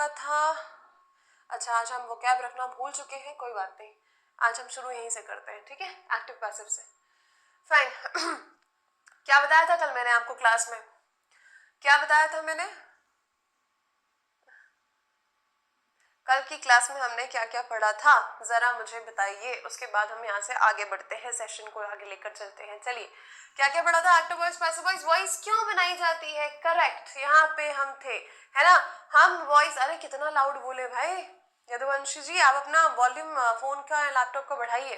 चुका था। अच्छा, आज हम वोकैब रखना भूल चुके हैं, कोई बात नहीं, आज हम शुरू यहीं से करते हैं, ठीक है, एक्टिव पैसिव से। फाइन। क्या बताया था कल मैंने आपको क्लास में? क्या बताया था मैंने कल की क्लास में? हमने क्या क्या पढ़ा था जरा मुझे बताइए, उसके बाद हम यहाँ से आगे बढ़ते हैं, सेशन को आगे लेकर चलते हैं। चलिए, क्या क्या पढ़ा था? Active voice, passive voice, voice क्यों बनाई जाती है, करेक्ट, यहाँ पे हम थे, है ना। हम वॉइस, अरे कितना लाउड बोले भाई यदुवंशी जी, आप अपना वॉल्यूम फोन का लैपटॉप का बढ़ाइए।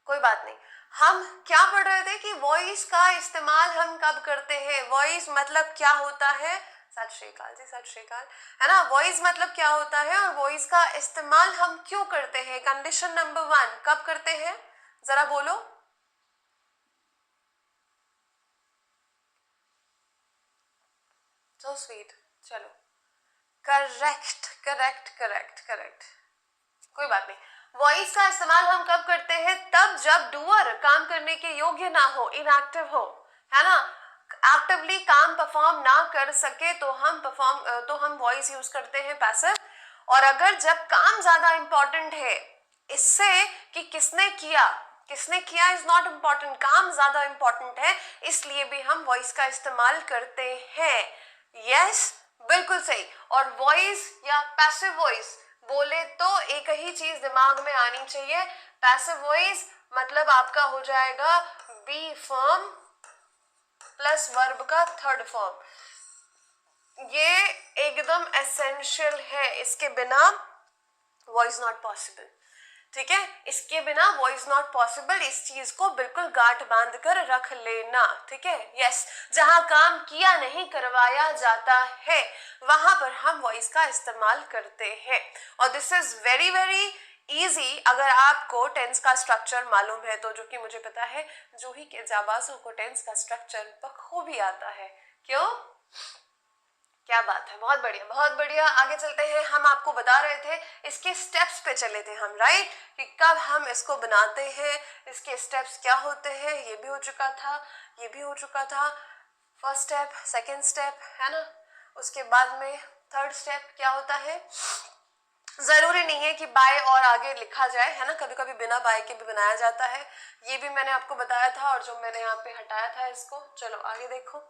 कोई बात नहीं, हम क्या पढ़ रहे थे कि वॉइस का इस्तेमाल हम कब करते हैं, वॉइस मतलब क्या होता है। सत श्री अकाल जी, सत श्री अकाल, है ना। वॉइस मतलब क्या होता है और वॉइस का इस्तेमाल हम क्यों करते हैं। कंडीशन नंबर 1, कब करते हैं जरा बोलो। सो स्वीट, चलो, करेक्ट करेक्ट करेक्ट करेक्ट, कोई बात नहीं। वॉइस का इस्तेमाल हम कब करते हैं? तब जब डूअर काम करने के योग्य ना हो, इनएक्टिव हो, है ना, एक्टिवली काम परफॉर्म ना कर सके तो हम वॉइस यूज करते हैं पैसिव। और अगर जब काम ज्यादा इंपॉर्टेंट है, इससे कि किसने किया इज नॉट इम्पॉर्टेंट, काम ज्यादा इंपॉर्टेंट है, इसलिए भी हम वॉइस का इस्तेमाल करते हैं। यस, बिल्कुल सही। और वॉइस या पैसिव वॉइस बोले तो एक ही चीज दिमाग में आनी चाहिए, पैसिव वॉइस मतलब आपका हो जाएगा बी फॉर्म प्लस वर्ब का थर्ड फॉर्म। ये एकदम एसेंशियल है, इसके बिना वॉइस नॉट पॉसिबल, ठीक है, इसके बिना वॉइस नॉट पॉसिबल। इस चीज को बिल्कुल गांठ बांध कर रख लेना, ठीक है। यस, जहां काम किया नहीं करवाया जाता है वहां पर हम वॉइस का इस्तेमाल करते हैं। और this is very very easy अगर आपको टेंस का स्ट्रक्चर मालूम है तो, जो कि मुझे पता है जूही के जाबाजों को टेंस का स्ट्रक्चर बखूबी आता है। क्यों? क्या बात है, बहुत बढ़िया बहुत बढ़िया। आगे चलते हैं, हम आपको बता रहे थे, इसके स्टेप्स पे चले थे हम, राइट, कि कब हम इसको बनाते हैं, इसके स्टेप्स क्या होते हैं, ये भी हो चुका था, ये भी हो चुका था। फर्स्ट स्टेप, सेकंड स्टेप, है ना, उसके बाद में थर्ड स्टेप क्या होता है। जरूरी नहीं है कि बाय और आगे लिखा जाए, है ना, कभी कभी बिना बाय के भी बनाया जाता है, ये भी मैंने आपको बताया था। और जो मैंने यहाँ पे हटाया था इसको, चलो आगे देखो।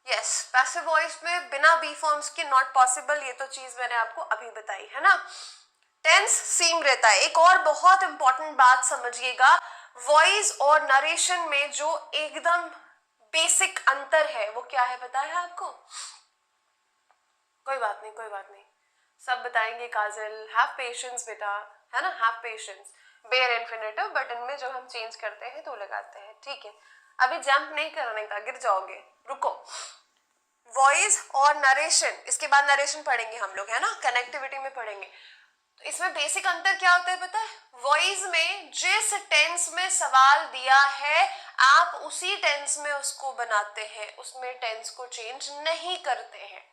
यस, पैसिव वॉइस में बिना बी फॉर्म्स के नॉट पॉसिबल, ये तो चीज मैंने आपको अभी बताई, है ना। टेंस सेम रहता है। एक और बहुत इंपॉर्टेंट बात समझिएगा, वॉइस और नरेशन में जो एकदम बेसिक अंतर है वो क्या है, पता है आपको? कोई बात नहीं, कोई बात नहीं, सब बताएंगे काजल, हैव पेशेंस बेटा, है ना, have patience. Bare infinitive, but इनमें जब हम चेंज करते हैं तो लगाते हैं, ठीक है। अभी जंप नहीं करने का, गिर जाओगे, रुको। वॉइस और नरेशन, इसके बाद नरेशन पढ़ेंगे हम लोग, है ना, कनेक्टिविटी में पढ़ेंगे। तो इसमें बेसिक अंतर क्या होता है पता है? वॉइस में जिस टेंस में सवाल दिया है आप उसी टेंस में उसको बनाते हैं, उसमें टेंस को चेंज नहीं करते हैं।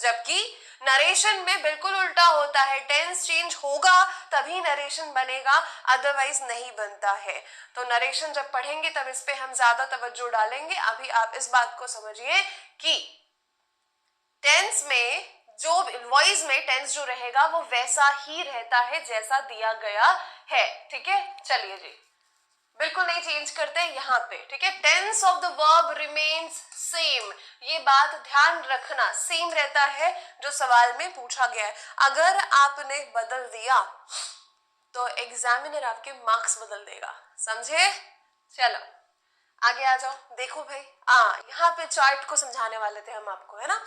जबकि नरेशन में बिल्कुल उल्टा होता है, टेंस चेंज होगा तभी नरेशन बनेगा, अदरवाइज नहीं बनता है। तो नरेशन जब पढ़ेंगे तब इस पे हम ज्यादा तवज्जो डालेंगे। अभी आप इस बात को समझिए कि टेंस में जो वॉइस में टेंस जो रहेगा वो वैसा ही रहता है जैसा दिया गया है, ठीक है। चलिए जी, बिल्कुल नहीं चेंज करते यहाँ पे, ठीक है। Tense of the verb remains same, ये बात ध्यान रखना, सेम रहता है जो सवाल में पूछा गया है। अगर आपने बदल दिया तो एग्जामिनर आपके मार्क्स बदल देगा, समझे। चलो आगे आ जाओ, देखो भाई, यहाँ पे चार्ट को समझाने वाले थे हम आपको, है ना,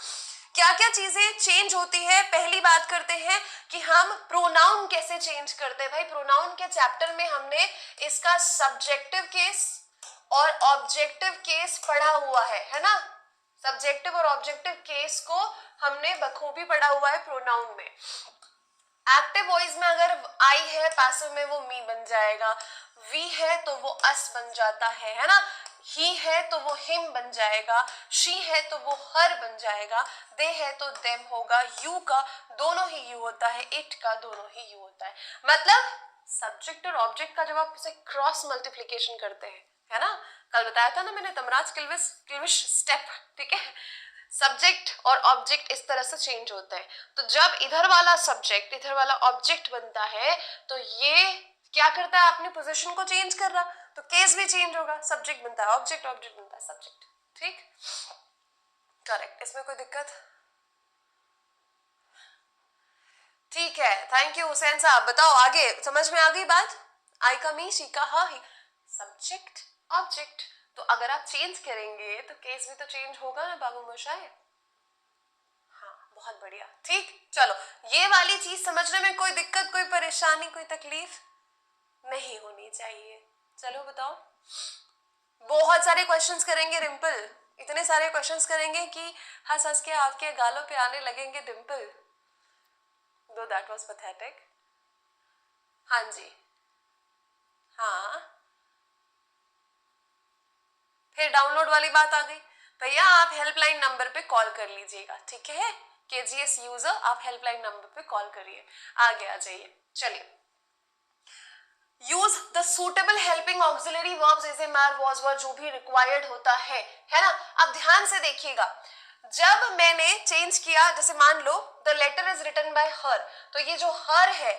क्या क्या चीजें चेंज होती है। पहली बात करते हैं कि हम प्रोनाउन कैसे चेंज करते हैं। भाई प्रोनाउन के चैप्टर में हमने इसका सब्जेक्टिव केस और ऑब्जेक्टिव केस पढ़ा हुआ है ना, सब्जेक्टिव और ऑब्जेक्टिव केस को हमने बखूबी पढ़ा हुआ है प्रोनाउन में। एक्टिव वॉइस में अगर आई है, पैसिव में वो मी बन जाएगा, वी है तो वो अस बन जाता है ना, ही है तो वो हिम बन जाएगा, शी है तो वो हर बन जाएगा, दे है तो देम होगा, यू का दोनों ही यू होता है, इट का दोनों ही यू होता है। मतलब सब्जेक्ट और ऑब्जेक्ट का जब आप इसे क्रॉस मल्टीप्लीकेशन करते हैं, है ना, कल बताया था ना मैंने तमराज किल्विश स्टेप, ठीक है, सब्जेक्ट और ऑब्जेक्ट इस तरह से चेंज होते हैं। तो जब इधर वाला सब्जेक्ट इधर वाला ऑब्जेक्ट बनता है तो ये क्या करता है, अपनी पोजीशन को चेंज कर रहा, तो केस भी चेंज होगा, सब्जेक्ट बनता है ऑब्जेक्ट, ऑब्जेक्ट बनता है सब्जेक्ट। ठीक, करेक्ट, इसमें कोई दिक्कत? ठीक है, थैंक यू हुसैन साहब। बताओ आगे समझ में आ गई बात? आई का मी, शी का हा, सब्जेक्ट ऑब्जेक्ट, तो अगर आप चेंज करेंगे तो केस भी तो चेंज होगा ना बाबू मोशाए। हाँ, बहुत बढ़िया। ठीक, चलो ये वाली चीज समझने में कोई दिक्कत, कोई परेशानी, कोई तकलीफ नहीं होनी चाहिए। चलो बताओ, बहुत सारे क्वेश्चंस करेंगे रिंपल, इतने सारे क्वेश्चंस करेंगे कि हंस हंस के आपके गालों पे आने लगेंगे डिंपल। दो दैट वाज पैथेटिक। हाँ जी, हाँ, फिर डाउनलोड वाली बात आ गई। भैया आप हेल्पलाइन नंबर पे कॉल कर लीजिएगा, ठीक है? केजीएस यूजर आप हेल्पलाइन नंबर पे कॉल करिए, आगे आ जाइए। चलिए, use the suitable helping auxiliary verbs as a mare was were, जो भी रिक्वायर्ड होता है ना। अब ध्यान से देखिएगा, जब मैंने चेंज किया, जैसे मान लो the letter is written by her, तो ये जो हर है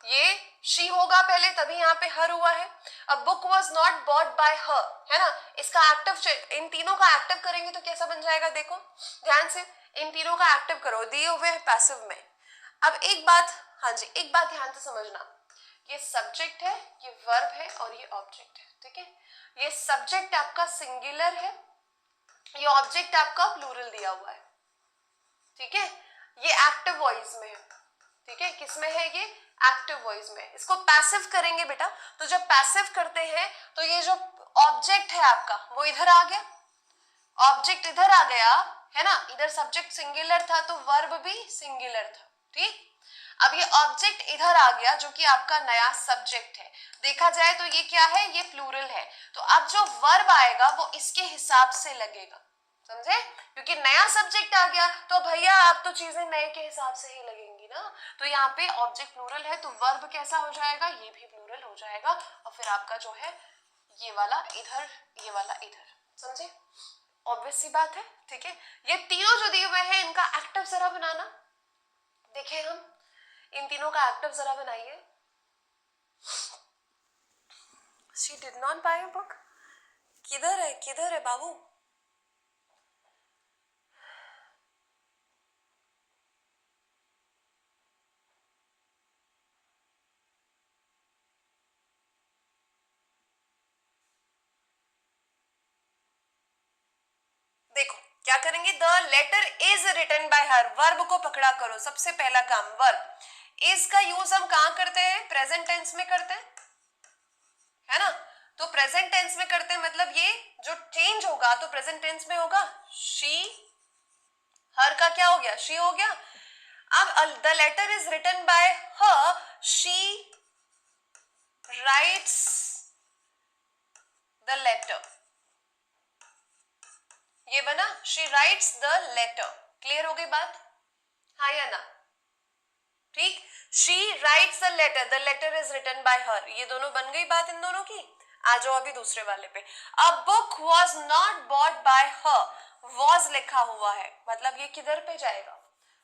ये शी होगा पहले, तभी यहाँ पे हर हुआ है। अब book was not bought by हर, है ना, इसका एक्टिव, इन तीनों का एक्टिव करेंगे तो कैसा बन जाएगा, देखो ध्यान से, इन तीनों का एक्टिव करो, दिए हुए पैसिव में। अब एक बात, हाँ जी, एक बात ध्यान से समझना, ये सब्जेक्ट है, ये वर्ब है और ये ऑब्जेक्ट है, ठीक है? ये सब्जेक्ट आपका सिंगुलर है, ये ऑब्जेक्ट आपका प्लूरल दिया हुआ है, ठीक है? ये एक्टिव वॉइस में है, ठीक है? किस में है ये? एक्टिव वॉइस में। इसको पैसिव करेंगे बेटा, तो जब पैसिव करते हैं तो ये जो ऑब्जेक्ट है आपका वो इधर आ गया, ऑब्जेक्ट इधर आ गया, है ना, इधर सब्जेक्ट सिंगुलर था तो वर्ब भी सिंगुलर था, ठीक? अब ये ऑब्जेक्ट इधर आ गया जो कि आपका नया सब्जेक्ट है, देखा जाए तो ये क्या है, ये प्लूरल है, तो अब जो वर्ब आएगा वो इसके हिसाब से लगेगा, समझे? क्योंकि नया सब्जेक्ट आ गया तो भैया आप तो चीजें नए के हिसाब से ही लगेंगी ना, तो यहाँ पे ऑब्जेक्ट प्लूरल है तो वर्ब कैसा हो जाएगा, ये भी प्लूरल हो जाएगा, और फिर आपका जो है ये वाला इधर, ये वाला इधर, समझे? ऑब्वियस सी बात है, ठीक है? ये तीनों जो दिए हुए हैं इनका एक्टिव जरा बनाना, देखें हम, इन तीनों का एक्टिव जरा बनाइए। She did not buy a book, किधर है बाबू? देखो क्या करेंगे, the letter is written by her, verb को पकड़ा करो, सबसे पहला काम वर्ब। इज का यूज हम कहां करते हैं, प्रेजेंट टेंस में करते हैं, है ना, तो प्रेजेंट टेंस में करते हैं, मतलब ये जो चेंज होगा तो प्रेजेंट टेंस में होगा, शी, हर का क्या हो गया, शी हो गया। अब the letter is written by her, she writes the letter, ये बना, she writes the letter, clear हो गई बात, हाँ या ना? ठीक, she writes the letter is written by her, ये दोनों बन गई बात इन दोनों की। आ जाओ अभी दूसरे वाले पे, a book was not bought by her, was लिखा हुआ है मतलब ये किधर पे जाएगा,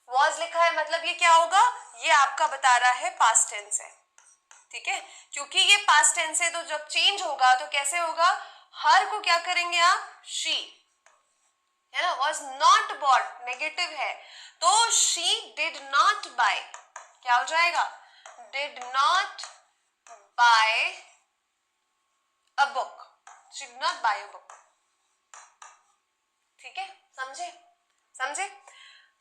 वॉज लिखा है मतलब ये क्या होगा, ये आपका बता रहा है पास्ट टेंस है, ठीक है? क्योंकि ये पास्ट टेंस है तो जब चेंज होगा तो कैसे होगा, हर को क्या करेंगे आप, शी, है ना, वॉज नॉट बॉट नेगेटिव है तो शी डिड नॉट बाय, क्या हो जाएगा, did not buy a book, she did not buy a book, ठीक है? समझे, समझे?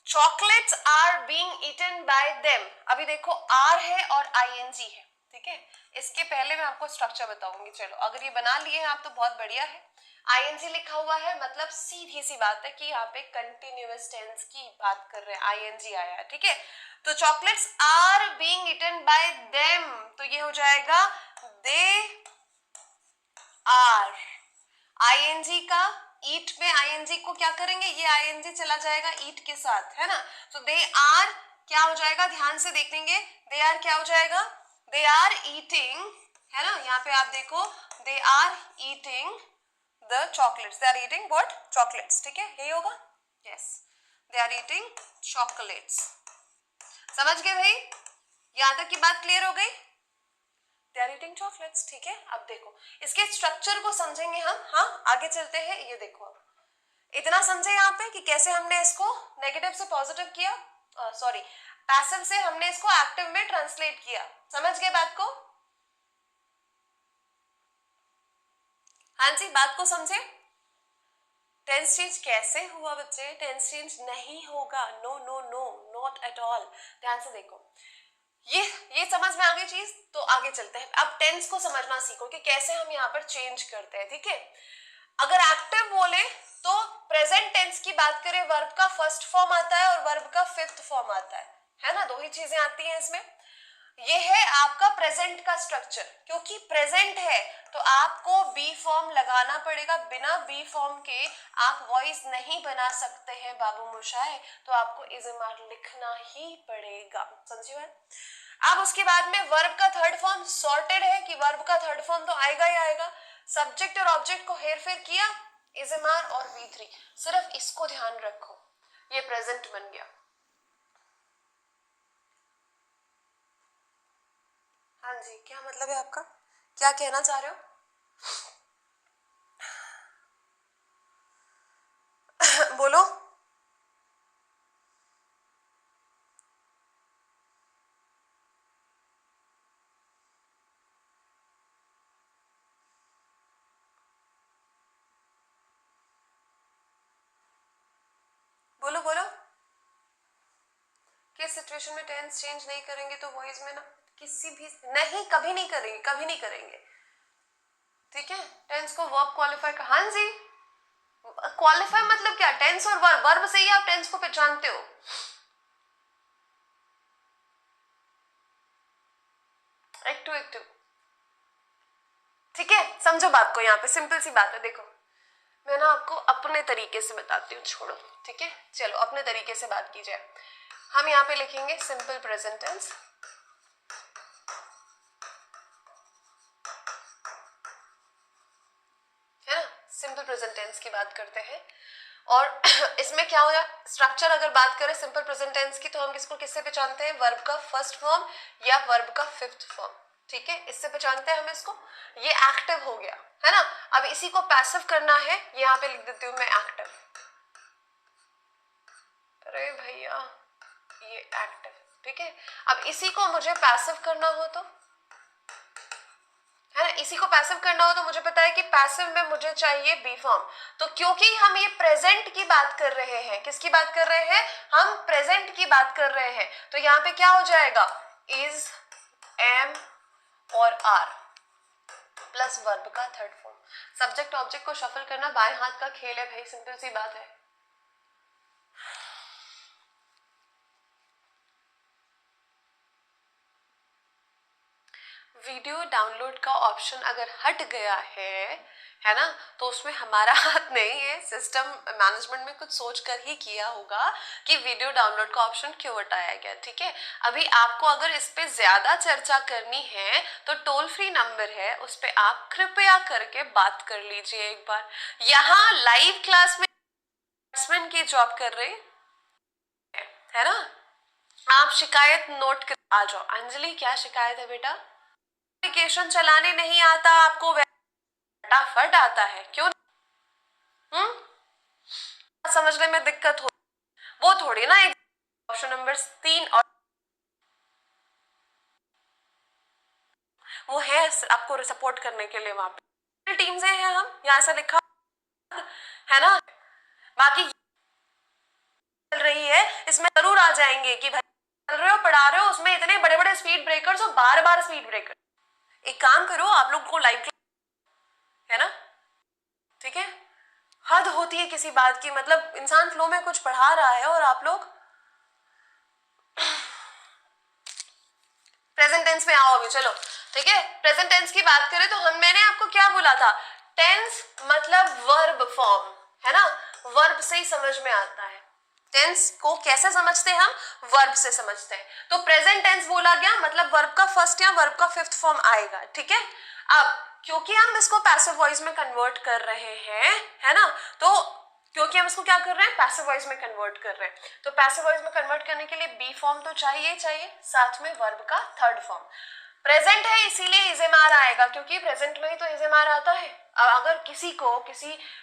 Chocolates are being eaten by them, अभी देखो आर है और आईएनजी है, ठीक है? इसके पहले मैं आपको स्ट्रक्चर बताऊंगी, चलो अगर ये बना लिए हैं आप तो बहुत बढ़िया है। आईएनजी लिखा हुआ है मतलब सीधी सी बात है कि यहाँ पे कंटिन्यूअस टेंस की बात कर रहे हैं, आईएनजी आया है, ठीक है? तो chocolates are being eaten by them, तो ये हो जाएगा दे आर, आईएनजी का ईट में आईएनजी को क्या करेंगे, ये आईएनजी चला जाएगा ईट के साथ, है ना, तो दे आर क्या हो जाएगा, ध्यान से देख लेंगे, दे आर क्या हो जाएगा, दे आर ईटिंग, है ना, यहाँ पे आप देखो they are eating the chocolates, they are eating what, chocolates, ठीक है, यही होगा, yes, they are eating chocolates. समझ गए भाई? यहां तक की बात क्लियर हो गई? दे आर ईटिंग चॉकलेट्स, ठीक है। अब देखो इसके स्ट्रक्चर को समझेंगे हम। हाँ, आगे चलते हैं। ये देखो, अब इतना समझे यहाँ पे कि कैसे हमने इसको नेगेटिव से पॉजिटिव किया, सॉरी पैसिव से हमने इसको एक्टिव में ट्रांसलेट किया। समझ गए बात को? हाँ जी, बात को समझे? टेंस चेंज कैसे हुआ बच्चे? टेंस चेंज नहीं होगा, no no no, not at all. ध्यान से देखो, ये समझ में आ गई चीज, तो आगे चलते हैं। अब टेंस को समझना सीखो कि कैसे हम यहाँ पर चेंज करते हैं, ठीक है। अगर एक्टिव बोले तो प्रेजेंट टेंस की बात करें, वर्ब का फर्स्ट फॉर्म आता है और वर्ब का फिफ्थ फॉर्म आता है ना, दो ही चीजें आती हैं इसमें। ये है आपका प्रेजेंट का स्ट्रक्चर। क्योंकि प्रेजेंट है तो आपको बी फॉर्म लगाना पड़ेगा। बिना बी फॉर्म के आप वॉइस नहीं बना सकते हैं बाबू मोशाय, तो आपको इज़मार लिखना ही पड़ेगा। समझी बात? अब उसके बाद में वर्ब का थर्ड फॉर्म सॉर्टेड है कि वर्ब का थर्ड फॉर्म तो आएगा ही आएगा। सब्जेक्ट और ऑब्जेक्ट को हेर फेर किया, इज़मार और V3, सिर्फ इसको ध्यान रखो, ये प्रेजेंट बन गया। हाँ जी, क्या मतलब है आपका? क्या कहना चाह रहे हो? बोलो। बोलो बोलो। किस सिचुएशन में टेंस चेंज नहीं करेंगे तो वॉइस में ना किसी भी नहीं, कभी नहीं करेंगे, कभी नहीं करेंगे, ठीक है। टेंस को वर्ब क्वालिफाई का, हाँ जी, क्वालिफाई मतलब क्या? टेंस और वर्ब, वर्ब से ही आप टेंस को पहचानते हो। एक्टिव एक्टिव, ठीक है। समझो बात को, यहाँ पे सिंपल सी बात है। देखो मैं ना आपको अपने तरीके से बताती हूँ, छोड़ो, ठीक है। चलो अपने तरीके से बात की जाए। हम यहाँ पे लिखेंगे सिंपल प्रेजेंट टेंस, है ना। सिंपल प्रेजेंट टेंस की बात करते हैं। और इसमें क्या होगा, स्ट्रक्चर अगर बात करें सिंपल प्रेजेंट टेंस की, तो हम इसको किससे पहचानते हैं? वर्ब का फर्स्ट फॉर्म या वर्ब का फिफ्थ फॉर्म, ठीक है, इससे पहचानते हैं हम इसको। ये एक्टिव हो गया, है ना। अब इसी को पैसिव करना है, यहाँ पे लिख देती हूँ मैं एक्टिव। अरे भैया ये एक्टिव, ठीक है। अब इसी को मुझे पैसिव करना हो तो, है ना, इसी को पैसिव करना हो तो मुझे पता है कि पैसिव में मुझे चाहिए बी फॉर्म। तो क्योंकि हम ये प्रेजेंट की बात कर रहे हैं, किसकी बात कर रहे हैं? हम प्रेजेंट की बात कर रहे हैं, तो यहाँ पे क्या हो जाएगा? इज, एम और आर प्लस वर्ब का थर्ड फॉर्म। सब्जेक्ट ऑब्जेक्ट को शफल करना बाएं हाथ का खेल है भाई, सिंपल सी बात है। वीडियो डाउनलोड का ऑप्शन अगर हट गया है ना, तो उसमें हमारा हाथ नहीं है। सिस्टम मैनेजमेंट में कुछ सोच कर ही किया होगा कि वीडियो डाउनलोड का ऑप्शन क्यों हटाया गया, ठीक है। अभी आपको अगर इस पे ज्यादा चर्चा करनी है तो टोल फ्री नंबर है, उस पे आप कृपया करके बात कर लीजिए एक बार। यहाँ लाइव क्लास में बैट्समैन की जॉब कर रहे है ना, आप शिकायत नोट कर आ जाओ। अंजलि क्या शिकायत है बेटा? एप्लीकेशन चलाने नहीं आता आपको, फटाफट आता है, क्यों? समझने में दिक्कत हो, वो थोड़ी ना। एक ऑप्शन नंबर 3 और वो है आपको सपोर्ट करने के लिए, वहां पे टीम से हैं हम, यहाँ ऐसा लिखा है ना। बाकी चल रही है, इसमें जरूर आ जाएंगे कि भाई चल रहे हो, पढ़ा रहे हो, उसमें इतने बड़े बड़े स्पीड ब्रेकर्स और बार बार स्पीड ब्रेकर। एक काम करो, आप लोग को लाइव है ना, ठीक है। हद होती है किसी बात की, मतलब इंसान फ्लो में कुछ पढ़ा रहा है और आप लोग प्रेजेंट टेंस में आओ अभी, चलो ठीक है। प्रेजेंट टेंस की बात करें तो मैंने आपको क्या बोला था? टेंस मतलब वर्ब फॉर्म, है ना, वर्ब से ही समझ में आता है। टेंस को कैसे समझते हैं हम? वर्ब से समझते हैं। तो प्रेजेंट टेंस बोला गया मतलब वर्ब का फर्स्ट या वर्ब का फिफ्थ फॉर्म आएगा, ठीक है। अब क्योंकि हम इसको पैसिव वॉइस में कन्वर्ट कर रहे हैं, है ना, तो क्योंकि हम इसको क्या कर रहे हैं, पैसिव वॉइस में कन्वर्ट कर रहे हैं। तो पैसिव वॉइस में कन्वर्ट करने के लिए बी फॉर्म तो चाहिए चाहिए, साथ में वर्ब का थर्ड फॉर्म। प्रेजेंट है इसीलिए इजेमार आएगा, क्योंकि प्रेजेंट में ही तो इजेमार आता है। अगर किसी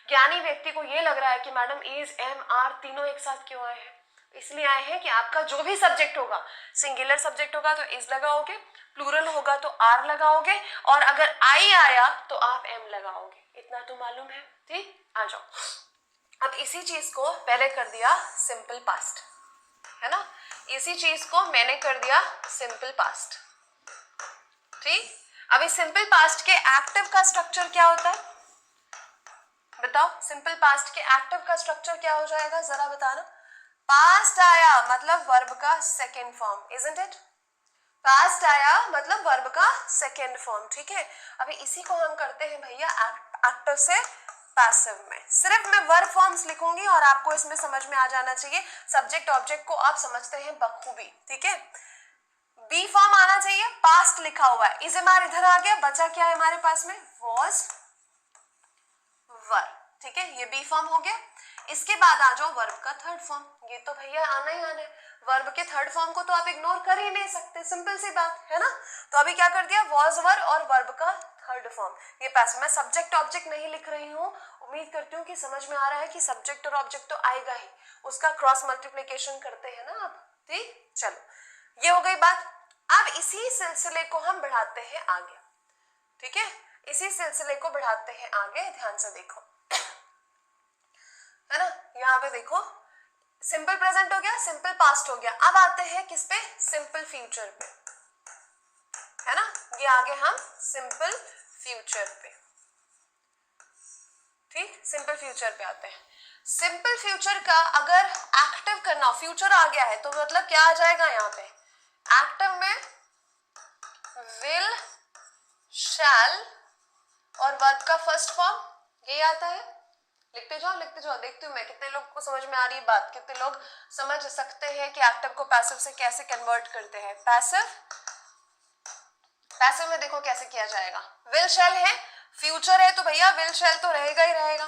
ज्ञानी व्यक्ति को ये लग रहा है कि मैडम इज, एम, आर तीनों एक साथ क्यों आए हैं, इसलिए आए हैं कि आपका जो भी सब्जेक्ट होगा, सिंगुलर सब्जेक्ट होगा तो इज लगाओगे, प्लूरल होगा तो आर लगाओगे, और अगर आई आया तो आप एम लगाओगे। इतना तो मालूम है, ठीक। आ जाओ, अब इसी चीज को पहले कर दिया सिंपल पास्ट, है ना, इसी चीज को मैंने कर दिया सिंपल पास्ट, ठीक। अब इस सिंपल पास्ट के एक्टिव का स्ट्रक्चर क्या होता है, बताओ। सिंपल पास्ट के एक्टिव का स्ट्रक्चर क्या हो जाएगा, जरा बताना। पास्ट आया मतलब वर्ब का second form, isn't it. Past आया मतलब वर्ब का सेकेंड फॉर्म, ठीक है। अभी इसी को हम करते हैं भैया एक्टिव से पैसिव में। सिर्फ मैं वर्ब फॉर्म्स लिखूंगी और आपको इसमें समझ में आ जाना चाहिए। सब्जेक्ट ऑब्जेक्ट को आप समझते हैं बखूबी, ठीक है। बी फॉर्म आना चाहिए, पास्ट लिखा हुआ है, इजेमार इधर आ गया, बचा क्या है हमारे पास में, वॉज, वर, ठीक है, ये बी फॉर्म हो गया। इसके बाद आ जाओ वर्ब का थर्ड फॉर्म, ये तो भैया आना ही आना है। वर्ब के थर्ड फॉर्म को तो आप इग्नोर कर ही नहीं सकते, सिंपल सी बात है ना। तो अभी क्या कर दिया, वॉज, वर और वर्ब का थर्ड फॉर्म। ये पैसिव, मैं सब्जेक्ट ऑब्जेक्ट नहीं लिख रही हूँ, उम्मीद करती हूँ कि समझ में आ रहा है कि सब्जेक्ट और ऑब्जेक्ट तो आएगा ही, उसका क्रॉस मल्टीप्लीकेशन करते हैं ना आप, ठीक। चलो, ये हो गई बात। अब इसी सिलसिले को हम बढ़ाते हैं आगे, ठीक है, इसी सिलसिले को बढ़ाते हैं आगे। ध्यान से देखो, है ना, यहाँ पे देखो, सिंपल प्रेजेंट हो गया, सिंपल पास्ट हो गया। अब आते हैं किस पे, सिंपल फ्यूचर पे, है ना। ये आगे हम सिंपल फ्यूचर पे, ठीक, सिंपल फ्यूचर पे आते हैं। सिंपल फ्यूचर का अगर एक्टिव करना, फ्यूचर आ गया है तो मतलब क्या आ जाएगा यहाँ पे, एक्टिव में विल, शैल और वर्ब का फर्स्ट फॉर्म ये आता है। लिखते जाओ लिखते जाओ, देखती हूँ मैं कितने लोग को समझ में आ रही है बात, कितने लोग समझ सकते हैं कि एक्टिव को पैसिव से कैसे कन्वर्ट करते हैं। पैसिव में देखो कैसे किया जाएगा, विल शैल है, फ्यूचर है तो भैया विल शैल तो रहेगा ही रहेगा,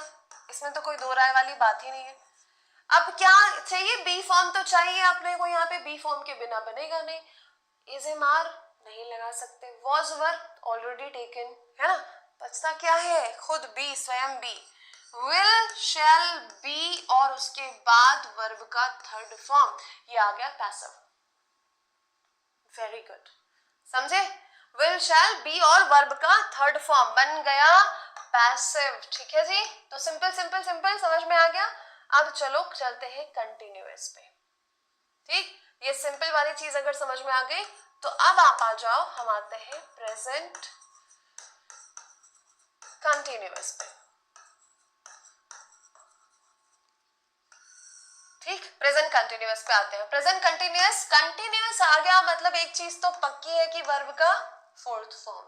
इसमें तो कोई दो राय वाली बात ही नहीं है। अब क्या चाहिए, बी फॉर्म तो चाहिए अपने को, यहाँ पे बी फॉर्म के बिना बनेगा नहीं, इजेमार नहीं लगा सकते, वॉज, वर ऑलरेडी टेकन, है ना। बचता क्या है, खुद बी, स्वयं बी, विल, शैल, बी और उसके बाद वर्ब का थर्ड फॉर्म, ये आ गया पैसिव। वेरी गुड, समझे, विल, शैल, बी और वर्ब का थर्ड फॉर्म बन गया पैसिव, ठीक है जी। तो सिंपल सिंपल सिंपल समझ में आ गया। अब चलो चलते हैं कंटिन्यूअस पे, ठीक। ये सिंपल वाली चीज अगर समझ में आ गई तो अब आप आ जाओ, हम आते हैं प्रेजेंट कंटिन्यूअस पे, ठीक। प्रेजेंट कंटिन्यूअस पे आते हैं। प्रेजेंट कंटिन्यूअस, कंटिन्यूअस आ गया मतलब एक चीज तो पक्की है कि वर्ब का फोर्थ फॉर्म,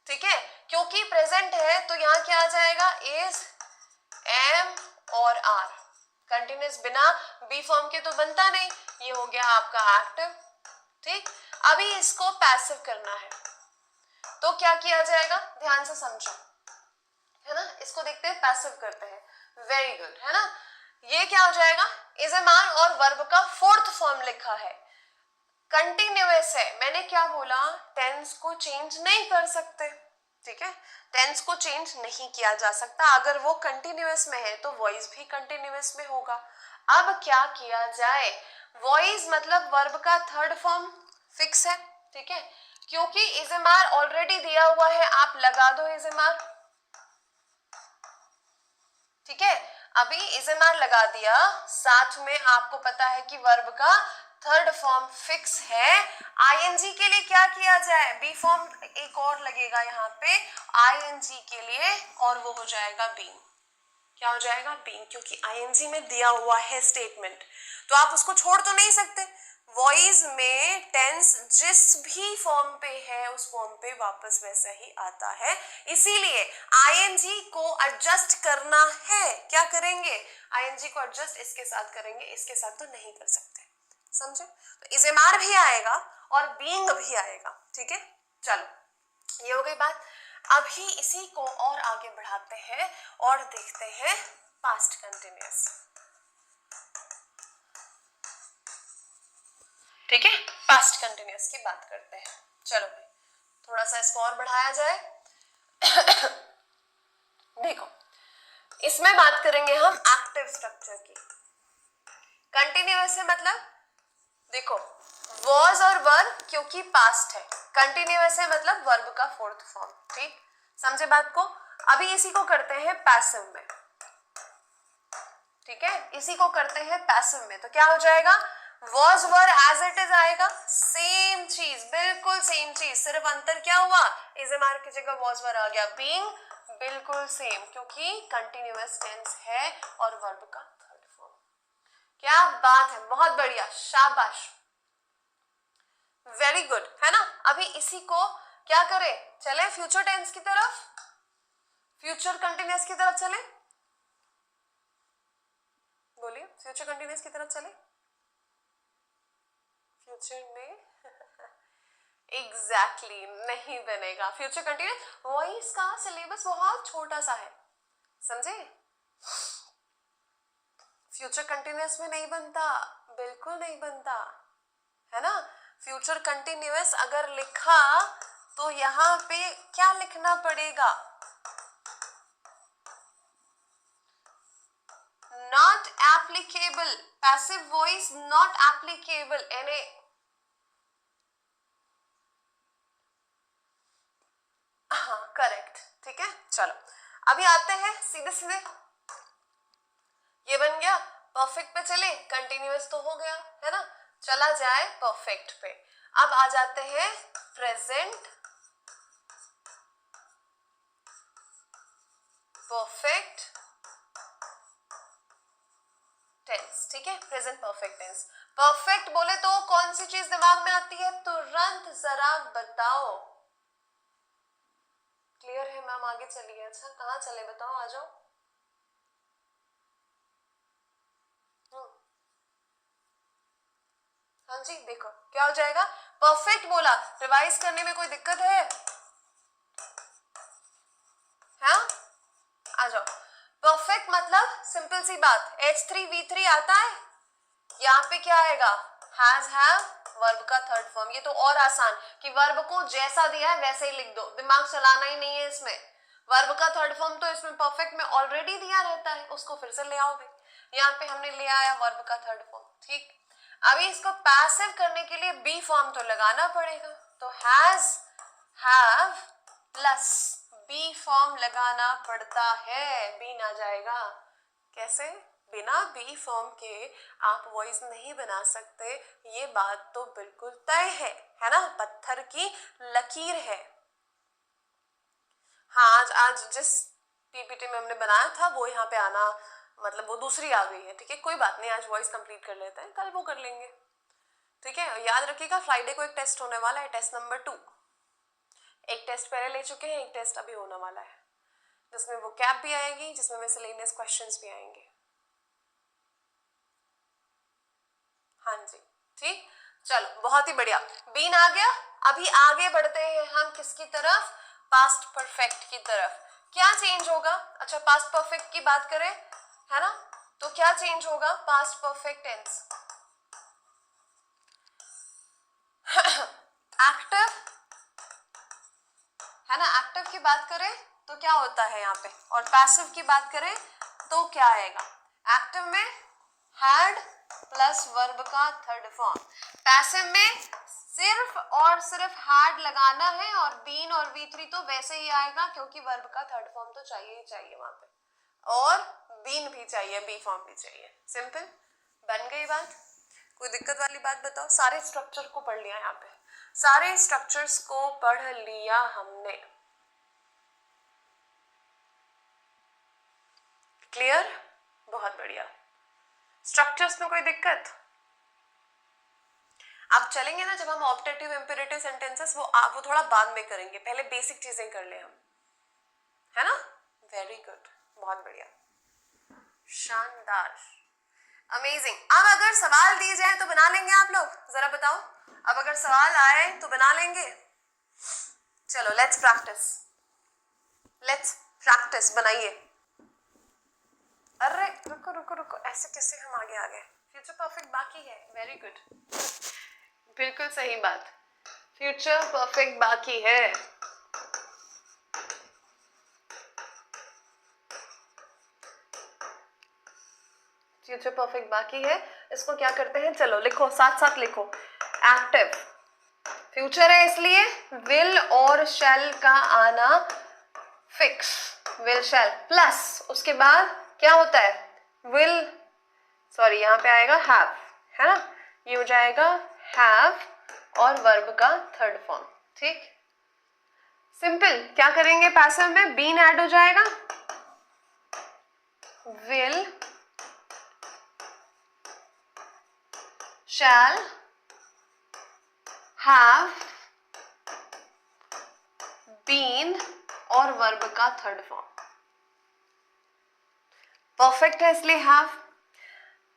ठीक है, क्योंकि प्रेजेंट है तो यहाँ क्या आ जाएगा, इज, एम और आर। कंटिन्यूअस बिना बी फॉर्म के तो बनता नहीं, ये हो गया आपका एक्टिव, ठीक। अभी इसको पैसिव करना है तो क्या किया जाएगा, ध्यान से समझो, है ना, इसको देखते हैं, पैसिव करते हैं, वेरी गुड, है ना। ये क्या हो जाएगा, इजेमार और वर्ब का फोर्थ फॉर्म लिखा है, कंटिन्यूअस है, मैंने क्या बोला, टेंस को चेंज नहीं कर सकते, ठीक है, टेंस को चेंज नहीं किया जा सकता, अगर वो कंटिन्यूअस में है तो वॉइस भी कंटिन्यूअस में होगा। अब क्या किया जाए, वॉइस मतलब वर्ब का थर्ड फॉर्म फिक्स है, ठीक है, क्योंकि इजेमार ऑलरेडी दिया हुआ है, आप लगा दो इजेमार, ठीक है। अभी इजेमार लगा दिया, साथ में आपको पता है कि वर्ब का थर्ड फॉर्म फिक्स है। आईएनजी के लिए क्या किया जाए, बी फॉर्म एक और लगेगा यहाँ पे आईएनजी के लिए, और वो हो जाएगा बीइंग। क्या हो जाएगा, बीइंग, क्योंकि आईएनजी में दिया हुआ है स्टेटमेंट, तो आप उसको छोड़ तो नहीं सकते। वॉइस में टेंस जिस भी फॉर्म पे है उस फॉर्म पे वापस वैसा ही आता है, इसीलिए आईएनजी को एडजस्ट करना है। क्या करेंगे, आईएनजी को एडजस्ट इसके साथ करेंगे, इसके साथ तो नहीं कर सकते, समझे। तो इजेमार भी आएगा और बीइंग भी आएगा, ठीक है। चलो, ये हो गई बात। अभी इसी को और आगे बढ़ाते हैं और देखते हैं पास्ट कंटिन्यूअस। ठीक है, पास्ट कंटिन्यूअस की बात करते हैं। चलो भाई थोड़ा सा इसको और बढ़ाया जाए। देखो इसमें बात करेंगे हम एक्टिव स्ट्रक्चर की। कंटिन्यूअस है मतलब देखो वॉज और वर क्योंकि पास्ट है, कंटिन्यूअस है मतलब वर्ब का फोर्थ फॉर्म। ठीक समझे बात को। अभी इसी को करते हैं पैसिव में। ठीक है इसी को करते हैं पैसिव में, तो क्या हो जाएगा was were as it is आएगा, सेम चीज बिल्कुल सेम चीज, सिर्फ अंतर क्या हुआ इज एम आर की जगह वॉज वर आ गया, बीइंग बिल्कुल सेम क्योंकि कंटिन्यूअस टेंस है और वर्ब का थर्ड फॉर्म। क्या बात है, बहुत बढ़िया, शाबाश, वेरी गुड, है ना। अभी इसी को क्या करें, चले फ्यूचर टेंस की तरफ, फ्यूचर कंटिन्यूअस की तरफ चले, बोलिए फ्यूचर कंटिन्यूअस की तरफ चले। फ्यूचर में एग्जैक्टली नहीं बनेगा फ्यूचर कंटिन्यूअस, वॉइस का सिलेबस बहुत छोटा सा है, समझे। फ्यूचर कंटिन्यूअस में नहीं बनता, बिल्कुल नहीं बनता, है ना। फ्यूचर कंटिन्यूअस अगर लिखा तो यहाँ पे क्या लिखना पड़ेगा, not applicable, passive voice not applicable, यानी हाँ करेक्ट। ठीक है चलो अभी आते हैं सीधे सीधे, ये बन गया परफेक्ट पे, चले कंटिन्यूअस तो हो गया है ना, चला जाए परफेक्ट पे। अब आ जाते हैं प्रेजेंट परफेक्ट टेंस। ठीक है प्रेजेंट परफेक्ट टेंस, परफेक्ट बोले तो कौन सी चीज दिमाग में आती है, तुरंत जरा बताओ। क्लियर है मैम, आगे चलिए। अच्छा कहाँ चले बताओ, आ जाओ। हाँ जी देखो क्या हो जाएगा, परफेक्ट बोला, रिवाइज करने में कोई दिक्कत है, हाँ आ जाओ। परफेक्ट मतलब सिंपल सी बात, H3V3 आता है, यहाँ पे क्या आएगा हैज हैव वर्ब का थर्ड फॉर्म। ये तो और आसान कि वर्ब को जैसा दिया है वैसे ही लिख दो, दिमाग चलाना ही नहीं है इसमें। वर्ब का थर्ड फॉर्म तो इसमें परफेक्ट में ऑलरेडी दिया रहता है, उसको फिर से ले आओगे, यहाँ पे हमने ले आया वर्ब का थर्ड फॉर्म। ठीक अभी इसको पैसिव करने के लिए बी फॉर्म तो लगाना पड़ेगा, तो has have plus be form लगाना पड़ता है, बी ना जाएगा। कैसे, बिना बी फॉर्म के आप वॉइस नहीं बना सकते, ये बात तो बिल्कुल तय है ना, पत्थर की लकीर है। हाँ आज जिस पीपीटी में हमने बनाया था वो यहाँ पे आना मतलब वो दूसरी आ गई है। ठीक है कोई बात नहीं, आज वॉइस कंप्लीट कर लेते हैं, कल वो कर लेंगे। ठीक है याद रखिएगा फ्राइडे को एक टेस्ट होने वाला है, टेस्ट नंबर 2। एक टेस्ट पहले ले चुके हैं, एक टेस्ट अभी होने वाला है, जिसमें वो कैप भी आएगी, जिसमें मिसलेनियस क्वेश्चंस भी आएंगे। हाँ जी ठीक चलो बहुत ही बढ़िया, बीन आ गया। अभी आगे बढ़ते हैं हम किसकी तरफ, पास्ट परफेक्ट की तरफ। क्या चेंज होगा, अच्छा पास्ट परफेक्ट की बात करें है ना, तो क्या चेंज होगा पास्ट परफेक्ट टेंस, एक्टिव है ना, एक्टिव की बात करें तो क्या होता है यहाँ पे, और पैसिव की बात करें तो क्या आएगा, एक्टिव में हैड प्लस वर्ब का थर्ड फॉर्म, पैसिव में सिर्फ और सिर्फ हैड लगाना है, और बीन और V3 तो वैसे ही आएगा क्योंकि वर्ब का थर्ड फॉर्म तो चाहिए ही चाहिए वहां पे, और बीन भी चाहिए, बी फॉर्म भी चाहिए। सिंपल बन गई बात, कोई दिक्कत वाली बात बताओ। सारे स्ट्रक्चर को पढ़ लिया, यहाँ पे सारे स्ट्रक्चर्स को पढ़ लिया हमने, क्लियर, बहुत बढ़िया। स्ट्रक्चर्स में कोई दिक्कत, अब चलेंगे ना जब हम ऑप्टेटिव इंपेरेटिव सेंटेंसेस वो थोड़ा बाद में करेंगे, पहले बेसिक चीजें कर ले हम, है ना। वेरी गुड, बहुत बढ़िया, शानदार, अमेजिंग। अब अगर सवाल दिए जाए तो बना लेंगे आप लोग, जरा बताओ, अब अगर सवाल आए तो बना लेंगे। चलो लेट्स प्रैक्टिस, लेट्स प्रैक्टिस, बनाइए। अरे रुको रुको रुको, ऐसे कैसे हम आगे आ गए? फ्यूचर परफेक्ट बाकी है, वेरी गुड, बिल्कुल सही बात, फ्यूचर परफेक्ट बाकी है। फ्यूचर परफेक्ट बाकी है, इसको क्या करते हैं, चलो लिखो, साथ साथ लिखो। एक्टिव फ्यूचर है इसलिए विल और शैल का आना फिक्स, विल शैल प्लस उसके बाद क्या होता है, विल, सॉरी यहाँ पे आएगा हैव, है ना, ये हो जाएगा हैव और वर्ब का थर्ड फॉर्म। ठीक, सिंपल, क्या करेंगे, पैसिव में बीन ऐड हो जाएगा, विल शैल हैव बीन और वर्ब का थर्ड फॉर्म। परफेक्ट है इसलिए हैव,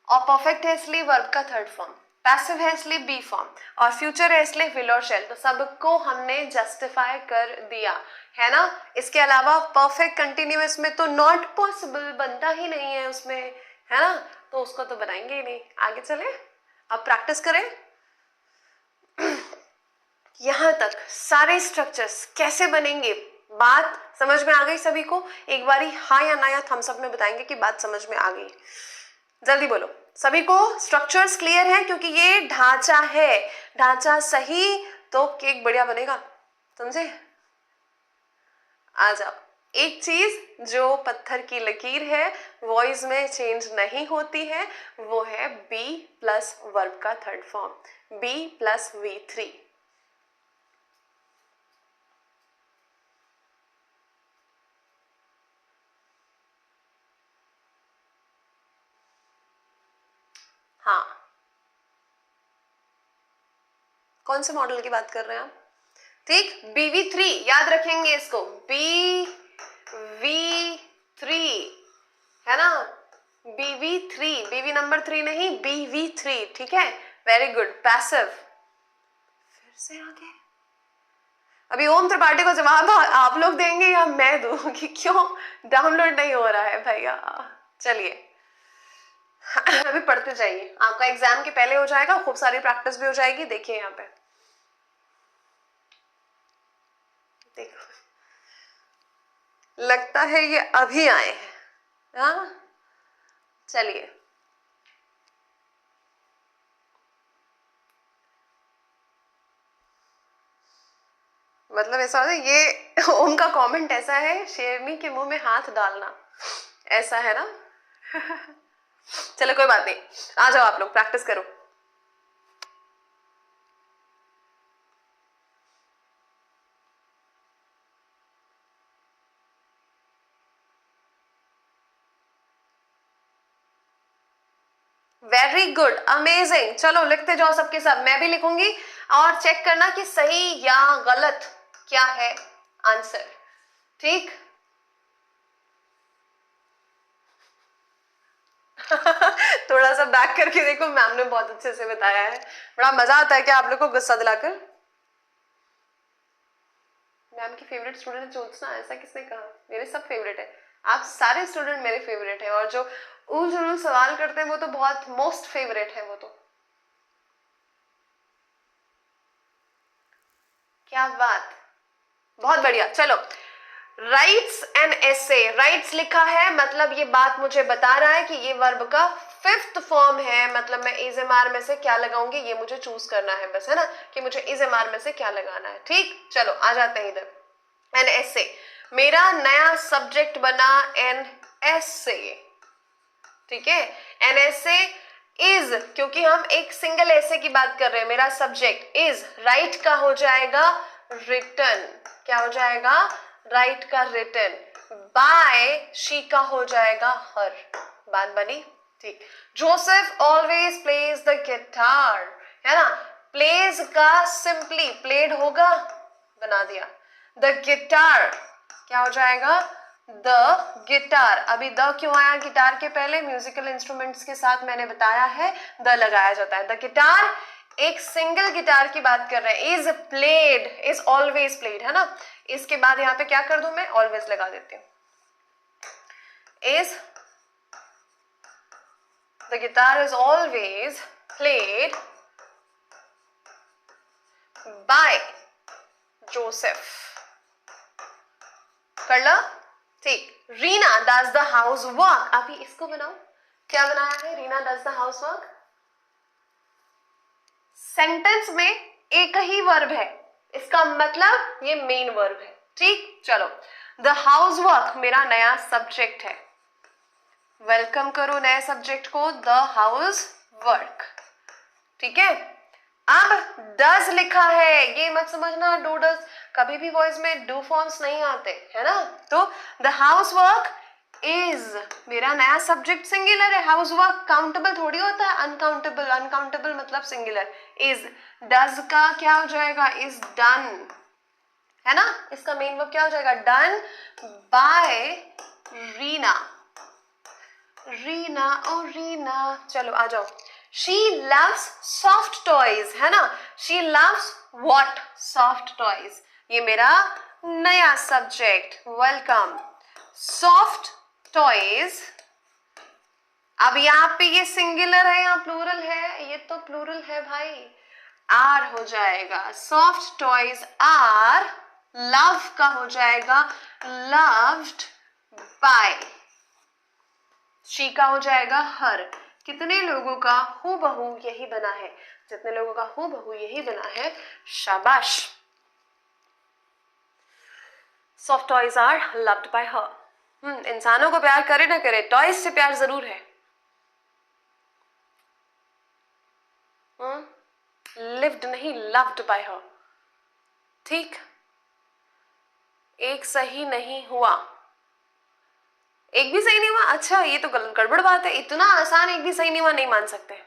और परफेक्ट है इसलिए वर्ब का थर्ड फॉर्म, पैसिव है इसलिए बी फॉर्म, और फ्यूचर है इसलिए विल और शैल। तो सबको हमने जस्टिफाई कर दिया है ना। इसके अलावा परफेक्ट कंटिन्यूअस में तो नॉट पॉसिबल बनता ही नहीं है उसमें, है ना, तो उसको तो बनाएंगे ही नहीं। आगे चले, अब प्रैक्टिस करें। यहां तक सारे स्ट्रक्चर्स कैसे बनेंगे, बात समझ में आ गई सभी को? एक बारी हाँ या ना या थम्स अप में बताएंगे कि बात समझ में आ गई। जल्दी बोलो, सभी को स्ट्रक्चर्स क्लियर है? क्योंकि ये ढांचा है, ढांचा सही तो केक बढ़िया बनेगा, समझे? आ जाओ। एक चीज जो पत्थर की लकीर है, वॉइस में चेंज नहीं होती है, वो है बी प्लस वर्ब का third form, be plus V3। हाँ, कौन से मॉडल की बात कर रहे हैं आप? ठीक, BV3 याद रखेंगे इसको, BV3 है ना, BV3, BV नंबर 3 नहीं, BV3, ठीक है, वेरी गुड। पैसिव फिर से आगे, अभी ओम त्रिपाठी को जवाब आप लोग देंगे या मैं दूं कि क्यों डाउनलोड नहीं हो रहा है भैया? चलिए अभी पढ़ते जाइए, आपका एग्जाम के पहले हो जाएगा, खूब सारी प्रैक्टिस भी हो जाएगी। देखिए यहाँ पे, देखो लगता है ये अभी आए हैं। हाँ चलिए, मतलब ऐसा होता है, ये ओम का कमेंट ऐसा है, शेरनी के मुंह में हाथ डालना, ऐसा है ना। चलो कोई बात नहीं, आ जाओ आप लोग प्रैक्टिस करो। Very good, amazing. चलो लिखते जाओ सबके सब, मैं भी लिखूंगी और चेक करना कि सही या गलत क्या है आंसर। ठीक थोड़ा सा बैक करके देखो, मैम ने बहुत अच्छे से बताया है। बड़ा मजा आता है क्या आप लोग को गुस्सा दिलाकर? मैम की फेवरेट स्टूडेंट ज्योत्सना, ऐसा किसने कहा? मेरे सब फेवरेट है, आप सारे स्टूडेंट मेरे फेवरेट हैं, और जो उल जुलूल सवाल करते हैं वो तो बहुत मोस्ट फेवरेट है। वो तो क्या बात, बहुत बढ़िया। चलो, राइट्स एन एसे, राइट्स लिखा है मतलब ये बात मुझे बता रहा है कि ये वर्ब का फिफ्थ फॉर्म है, मतलब मैं इज एम आर में से क्या लगाऊंगी ये मुझे चूज करना है बस, है ना, कि मुझे इज एम आर में से क्या लगाना है। ठीक, चलो आ जाते हैं इधर। एन एसे, मेरा नया सब्जेक्ट बना एन एसे, ठीक है। एन एसे इज, क्योंकि हम एक सिंगल ऐसे की बात कर रहे हैं, मेरा सब्जेक्ट इज, राइट का हो जाएगा रिटन, क्या हो जाएगा, राइट का रिटन, बाय शी का हो जाएगा हर। बात बनी? ठीक। Joseph always plays the guitar, है ना, प्लेज का सिंपली प्लेड होगा, बना दिया। द गिटार क्या हो जाएगा, द गिटार। अभी द क्यों आया गिटार के पहले? म्यूजिकल इंस्ट्रूमेंट्स के साथ मैंने बताया है द लगाया जाता है। द गिटार, एक सिंगल गिटार की बात कर रहे हैं। Is played, is always played, है ना। इसके बाद यहाँ पे क्या कर दूं मैं, ऑलवेज लगा देती हूँ। Is The guitar is always played by Joseph. कर लो, ठीक. Reena does the housework. अभी इसको बनाओ. क्या बनाया है? Reena does the housework. Sentence में एक ही वर्ब है, इसका मतलब ये मेन वर्ब है. ठीक, चलो. द हाउसवर्क मेरा नया सब्जेक्ट है. वेलकम करो नए सब्जेक्ट को, द हाउस वर्क. ठीक है. अब डज लिखा है, ये मत समझना डू डज, कभी भी वॉइस में डू फॉर्म्स नहीं आते, है ना. तो द हाउस वर्क इज मेरा नया सब्जेक्ट सिंगुलर है. हाउस वर्क काउंटेबल थोड़ी होता है, अनकाउंटेबल. अनकाउंटेबल मतलब सिंगुलर. इज डज का क्या हो जाएगा? इज डन, है ना. इसका मेन वर्ब क्या हो जाएगा? Done by Reena. रीना ओ रीना, चलो आ जाओ. शी लव्स सॉफ्ट टॉयज, है ना. She loves what? Soft toys. ये मेरा नया सब्जेक्ट. वेलकम. Soft toys. अब यहाँ पे ये सिंगुलर है या प्लूरल है? ये तो प्लूरल है भाई. आर हो जाएगा. सॉफ्ट टॉयज आर, लव का हो जाएगा लव्ड बाय. शी का हो जाएगा हर. कितने लोगों का हूबहू यही बना है? जितने लोगों का हूबहू यही बना है, शाबाश. Soft toys are loved by her. इंसानों को प्यार करे ना करे, टॉयज से प्यार जरूर है. लिव्ड नहीं, लव्ड बाय हर. ठीक. एक सही नहीं हुआ. एक भी सही नहीं हुआ? अच्छा, ये तो गड़बड़ बात है. इतना आसान एक भी सही नहीं हुआ नहीं मान सकते.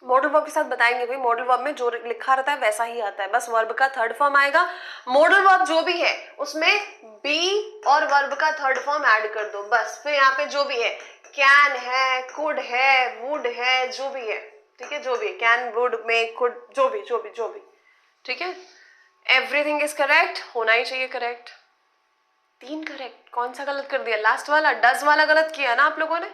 मॉडल वर्ब के साथ बताएंगे भाई. मॉडल वर्ब में जो लिखा रहता है वैसा ही आता है, बस वर्ब का थर्ड फॉर्म आएगा. मॉडल वर्ब जो भी है उसमें बी और वर्ब का थर्ड फॉर्म ऐड कर दो बस. फिर यहाँ पे जो भी है, कैन है, कुड है, वुड है, जो भी है. ठीक है, जो भी, कैन, वुड, मेक, कुड, जो भी जो भी जो भी. ठीक है. एवरीथिंग इज करेक्ट, होना ही चाहिए करेक्ट. 3 करेक्ट. कौन सा गलत कर दिया? लास्ट वाला, डज वाला गलत किया ना आप लोगों ने.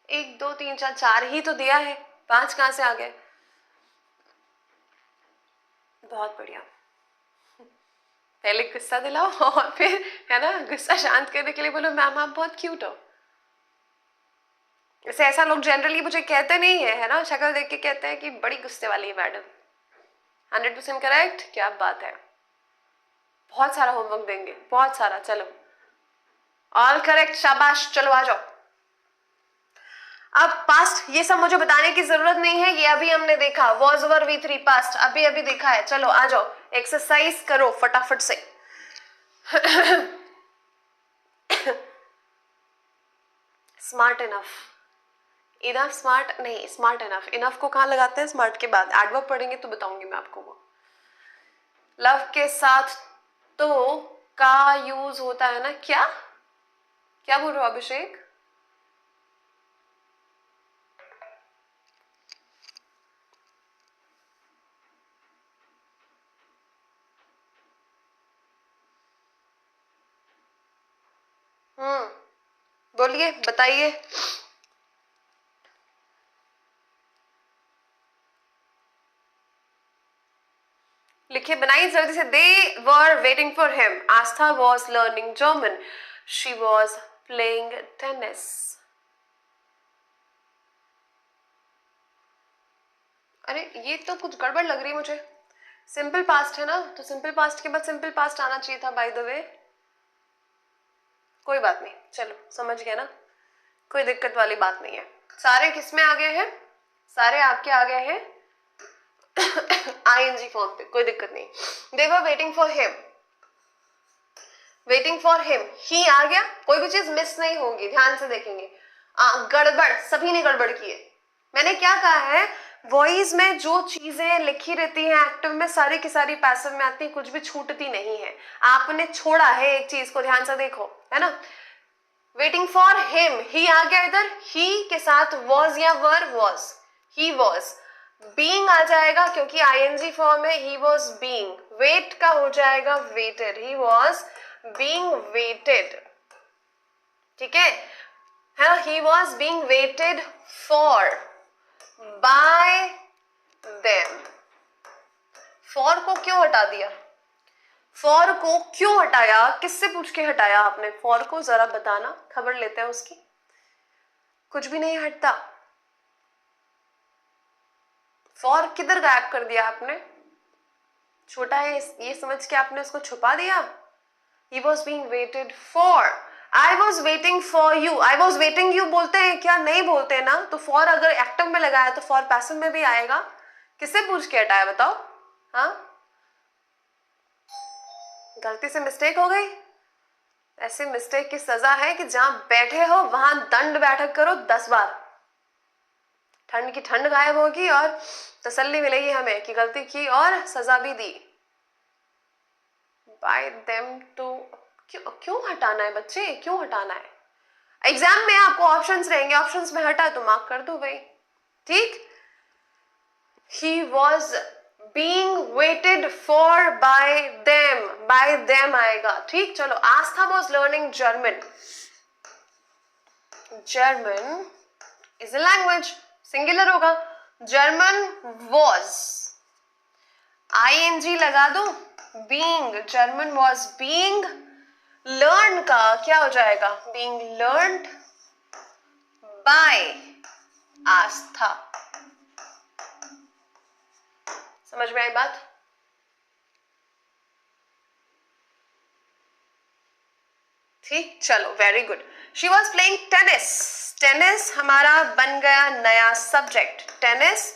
1 2 3 4 4 ही तो दिया है, 5 कहां से आ गए? बहुत बढ़िया. पहले गुस्सा दिलाओ और फिर, है ना, गुस्सा शांत करने के लिए बोलो मैम आप बहुत क्यूट हो. वैसे ऐसा लोग जनरली मुझे कहते नहीं है ना, शक्ल देख के कहते हैं कि बड़ी गुस्से वाली है मैडम. 100% करेक्ट. क्या बात है. बहुत सारा होमवर्क देंगे, बहुत सारा. चलो, ऑल करेक्ट, शाबाश. चलो आ जाओ. अब पास्ट ये सब मुझे बताने की जरूरत नहीं है, ये अभी हमने देखा. वॉज ओवर V3 पास्ट अभी अभी देखा है. चलो आ जाओ, एक्सरसाइज करो फटाफट से. Smart enough. इनफ स्मार्ट नहीं, स्मार्ट इनफ. इनफ को कहाँ लगाते हैं? स्मार्ट के बाद. एडवर्ब पढ़ेंगे तो बताऊंगी मैं आपको वो. लव के साथ तो का यूज होता है ना. क्या क्या बोल रहे हो अभिषेक? बोलिए, बताइए. लिखिए, बनाइए जल्दी से. They were waiting for him. Aastha was learning German. She was playing tennis. अरे ये तो कुछ गड़बड़ लग रही है मुझे. सिंपल पास्ट है ना, तो सिंपल पास्ट के बाद सिंपल पास्ट आना चाहिए था. बाय द वे कोई बात नहीं, चलो समझ गया ना, कोई दिक्कत वाली बात नहीं है. सारे किस में आ गए हैं? सारे आपके आ गए हैं ING फॉर्म पे, कोई दिक्कत नहीं. They were waiting for him. Waiting for him, ही आ गया. कोई भी चीज मिस नहीं होगी, ध्यान से देखेंगे. गड़बड़ सभी ने गड़बड़ की है. मैंने क्या कहा है, वॉइस में जो चीजें लिखी रहती हैं एक्टिव में, सारी की सारी पैसिव में आती है, कुछ भी छूटती नहीं है. आपने छोड़ा है एक चीज को, ध्यान से देखो, है ना. वेटिंग फॉर हिम, ही आ गया इधर. ही के साथ वॉज या वर, वॉज, ही वॉज. बीइंग आ जाएगा क्योंकि ING फॉर्म है. He was being. वेट का हो जाएगा waited, he was being waited, ठीक है ना, he was being waited for by them. For को क्यों हटा दिया, फॉर को क्यों हटाया, किससे पूछ के हटाया आपने फॉर को, जरा बताना, खबर लेते हैं उसकी। कुछ भी नहीं हटता, फॉर किधर गायब कर दिया आपने, छोटा है ये समझ के आपने उसको छुपा दिया। He was being waited for, I was waiting for you, I was waiting you बोलते हैं क्या, नहीं बोलते ना, तो for अगर एक्टिव में लगाया तो for पैसिव में भी आएगा। किससे पूछ के हटाया बताओ, हाँ गलती से मिस्टेक हो गई, ऐसी मिस्टेक की सजा है कि जहां बैठे हो वहां दंड बैठक करो 10 बार, ठंड की ठंड गायब होगी और तसल्ली मिलेगी हमें कि गलती की और सजा भी दी। बाय देम टू, क्यों हटाना है बच्चे, क्यों हटाना है, एग्जाम में आपको ऑप्शंस रहेंगे, ऑप्शंस में हटा तो मार्क कर दो भाई, ठीक। He was being waited for by them आएगा, ठीक। चलो, Aastha was learning German, German is a language, singular होगा, जर्मन वॉज, आईएनजी लगा दो, being, German was being, learn का क्या हो जाएगा, बीइंग लर्नड बाय आस्था। समझ में आई बात, ठीक। चलो, very good. She was playing tennis, tennis हमारा बन गया नया सब्जेक्ट, टेनिस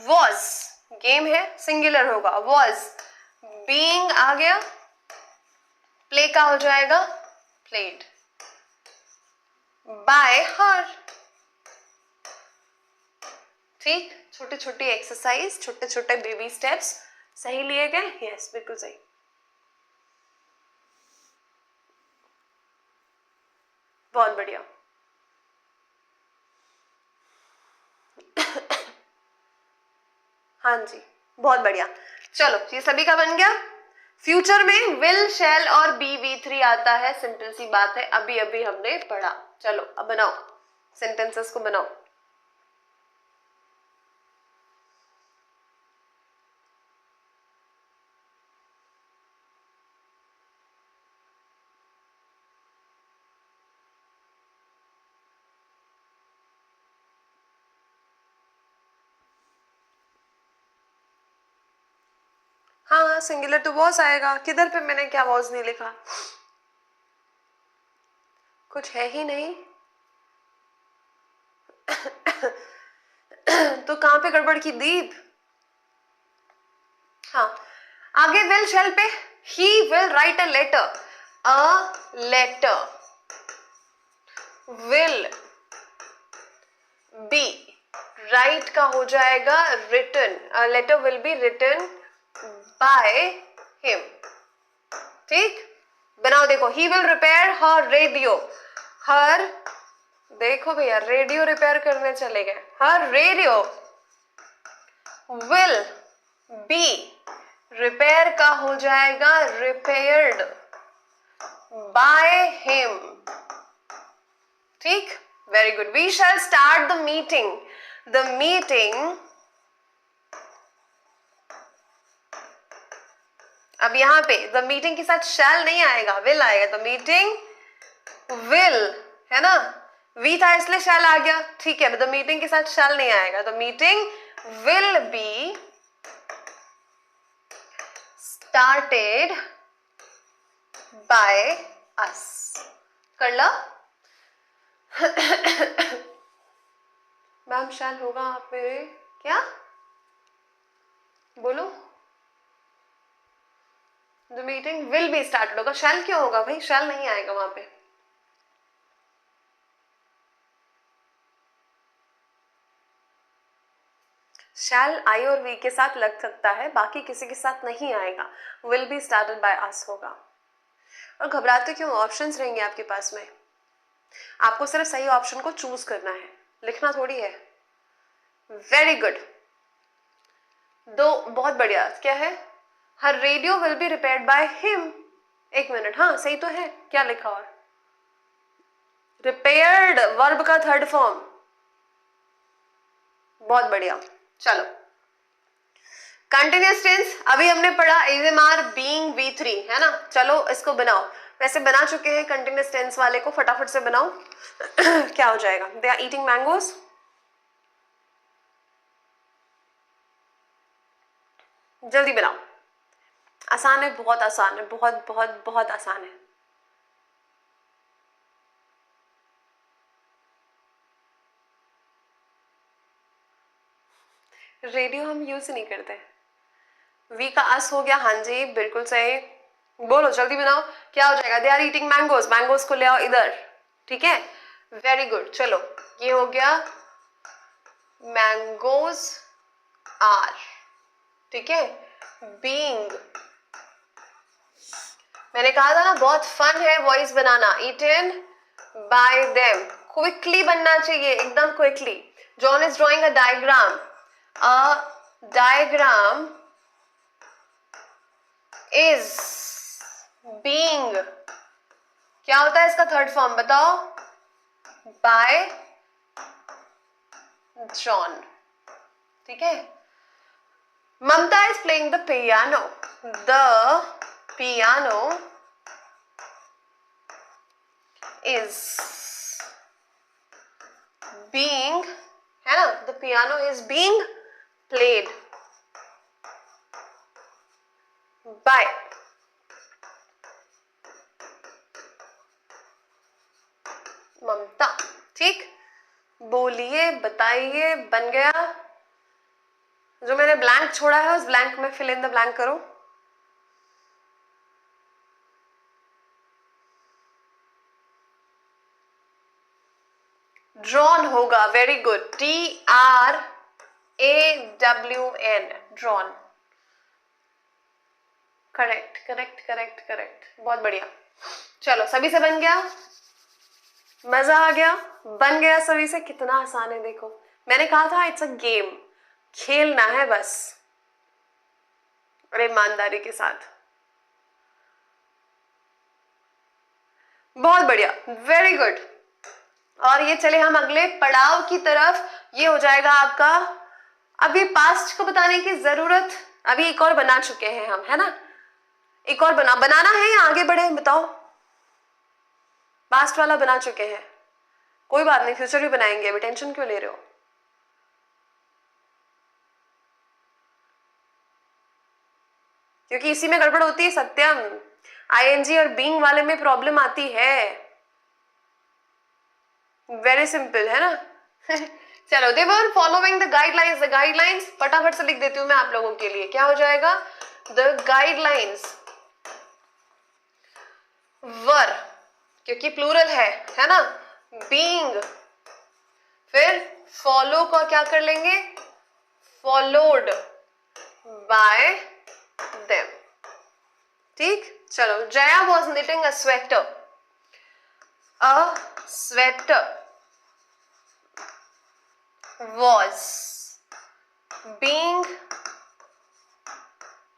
वॉज गेम है, सिंगुलर होगा, वॉज, बीइंग आ गया, प्ले का हो जाएगा प्लेड, बाय हर, ठीक। छोटी छोटी एक्सरसाइज, छोटे छोटे बेबी स्टेप्स सही लिए गए, यस बिल्कुल सही। बहुत बढ़िया। हाँ जी, बहुत बढ़िया। चलो, ये सभी का बन गया। फ्यूचर में विल, शैल और बी V3 आता है, सिंपल सी बात है, अभी अभी हमने पढ़ा। चलो अब बनाओ, सेंटेंसेस को बनाओ। हाँ, सिंगुलर टू वॉज आएगा, किधर पे मैंने क्या वॉज नहीं लिखा, कुछ है ही नहीं। तो कहां पे गड़बड़ की दीप। हाँ, आगे विल शैल पे, he will write a letter, will be, write का हो जाएगा written, letter will be written by him, ठीक। बनाओ, देखो, he will repair her radio, her, देखो भैया रेडियो रिपेयर करने चले गए, her radio will be, repair का हो जाएगा रिपेयर्ड बाय हिम, ठीक। Very good. We shall start the meeting, the meeting, अब यहां पे द मीटिंग के साथ शैल नहीं आएगा, विल आएगा, द मीटिंग विल, है ना, वी था इसलिए शैल आ गया, ठीक है। द मीटिंग के साथ शैल नहीं आएगा, the meeting will be started by us, कर ला। मैम शैल होगा, आप मेरे क्या बोलो, the meeting will be started होगा, शैल क्यों होगा भाई, शैल नहीं आएगा वहां पे। शैल आई और वी के साथ लग सकता है, बाकी किसी के साथ नहीं आएगा, will be started by us होगा। और घबराते क्यों, ऑप्शंस रहेंगे आपके पास में, आपको सिर्फ सही ऑप्शन को चूज करना है, लिखना थोड़ी है। वेरी गुड, दो, बहुत बढ़िया। क्या है, her radio will be repaired by him. एक मिनट, हाँ सही तो है, क्या लिखा और रिपेयर्ड वर्ब का थर्ड फॉर्म। बहुत बढ़िया। चलो कंटिन्यूअस टेंस अभी हमने पढ़ा is M R being V3 है ना। चलो इसको बनाओ, वैसे बना चुके हैं कंटिन्यूअस टेंस वाले को, फटाफट से बनाओ। क्या हो जाएगा? They are eating mangoes. जल्दी बनाओ, आसान है, बहुत आसान है, बहुत बहुत बहुत आसान है। रेडियो हम यूज नहीं करते। वी का अस हो गया, हाँ जी बिल्कुल सही। बोलो जल्दी बनाओ, क्या हो जाएगा? They are eating mangoes, mangoes को ले आओ इधर, ठीक है, वेरी गुड। चलो ये हो गया मैंगोज आर, ठीक है। बीइंग, मैंने कहा था ना बहुत फन है वॉइस बनाना। ईटन बाय देम, क्विकली बनना चाहिए, एकदम quickly. John is drawing a diagram, a diagram is being, क्या होता है इसका थर्ड फॉर्म बताओ? बाय जॉन, ठीक है। Mamata is playing the piano, the piano is being, है ना, the piano is being played by Mamata, ठीक। बोलिए, बताइए, बन गया। जो मैंने ब्लैंक छोड़ा है उस ब्लैंक में फिल इन द ब्लैंक करो। ड्रॉन होगा, very good, DRAWN, drawn, correct correct correct correct, बहुत बढ़िया। चलो सभी से बन गया, मजा आ गया, बन गया सभी से। कितना आसान है देखो, मैंने कहा था इट्स अ गेम, खेलना है बस, और ईमानदारी के साथ। बहुत बढ़िया, वेरी गुड। और ये चले हम अगले पड़ाव की तरफ। ये हो जाएगा आपका, अभी पास्ट को बताने की जरूरत, अभी एक और बना चुके हैं हम, है ना। एक और बनाना है या आगे बढ़े बताओ? पास्ट वाला बना चुके हैं, कोई बात नहीं, फ्यूचर भी बनाएंगे, अभी टेंशन क्यों ले रहे हो? क्योंकि इसी में गड़बड़ होती है सत्यम, आईएनजी और बीइंग वाले में प्रॉब्लम आती है। वेरी सिंपल है ना। चलो, they were following the guidelines, the guidelines फटाफट से लिख देती हूं मैं आप लोगों के लिए। क्या हो जाएगा? द गाइडलाइंस वर, क्योंकि प्लूरल है ना, बीइंग, फिर फॉलो का क्या कर लेंगे? फॉलोड बाय देम, ठीक। चलो, Jaya was knitting a sweater, a sweater was being,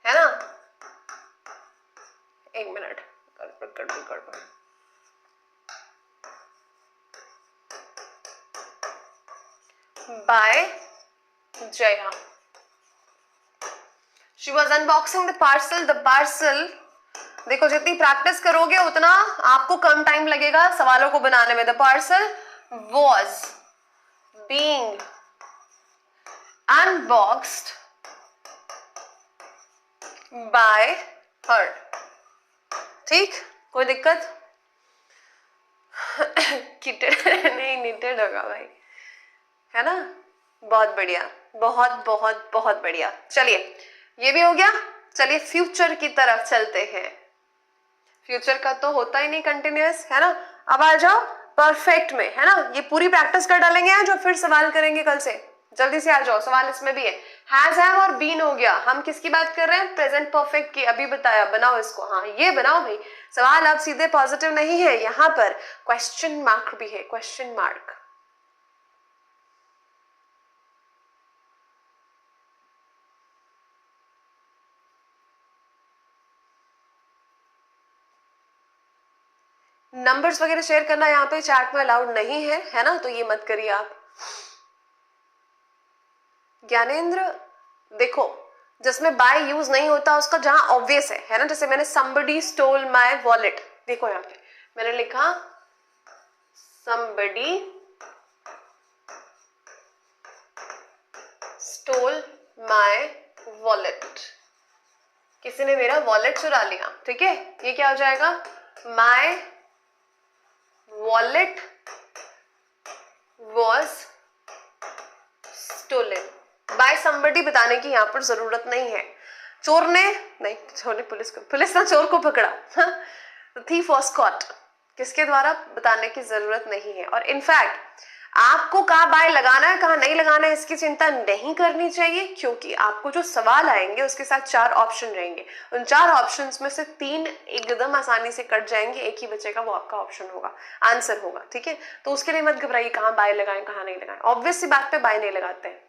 है ना, एक मिनट, गड़बड़ गड़बड़ गड़बड़, by Jaya, she was unboxing the parcel, the parcel, देखो जितनी प्रैक्टिस करोगे उतना आपको कम टाइम लगेगा सवालों को बनाने में। the parcel was being unboxed by her, ठीक, कोई दिक्कत? नहीं, knitted होगा भाई, है ना। बहुत बढ़िया, बहुत बहुत बहुत बढ़िया। चलिए ये भी हो गया, चलिए फ्यूचर की तरफ चलते हैं। फ्यूचर का तो होता ही नहीं कंटिन्यूअस, है ना। अब आ जाओ परफेक्ट में, है ना। ये पूरी प्रैक्टिस कर डालेंगे आज और फिर सवाल करेंगे कल से। जल्दी से आ जाओ, सवाल इसमें भी है। हैज, हैव और बीन हो गया। हम किसकी बात कर रहे हैं? प्रेजेंट परफेक्ट की। अभी बताया, बनाओ इसको। हाँ ये बनाओ भाई। सवाल अब सीधे पॉजिटिव नहीं है, यहाँ पर क्वेश्चन मार्क भी है, क्वेश्चन मार्क। नंबर्स वगैरह शेयर करना यहाँ पे चैट में अलाउड नहीं है ना, तो ये मत करिए आप। ज्ञानेंद्र देखो, जिसमें बाय यूज नहीं होता उसका जहां ऑब्वियस है ना, जैसे मैंने somebody stole my wallet, देखो यहाँ पे मैंने लिखा somebody stole my wallet, किसी ने मेरा वॉलेट चुरा लिया, ठीक है, ये क्या हो जाएगा, my wallet was stolen by somebody बताने की यहाँ पर जरूरत नहीं है। चोर ने नहीं, चोर ने पुलिस ने चोर को पकड़ा, thief was caught, किसके द्वारा बताने की जरूरत नहीं है। और इनफैक्ट आपको कहाँ बाय लगाना है कहाँ नहीं लगाना है इसकी चिंता नहीं करनी चाहिए, क्योंकि आपको जो सवाल आएंगे उसके साथ 4 ऑप्शन रहेंगे, उन 4 ऑप्शंस में से 3 एकदम आसानी से कट जाएंगे, एक ही बचेगा, वो आपका ऑप्शन होगा, आंसर होगा, ठीक है। तो उसके लिए मत घबराइए कहाँ बाय लगाएं कहाँ नहीं लगाएं, ऑब्वियस सी बात पे बाय नहीं लगाते हैं,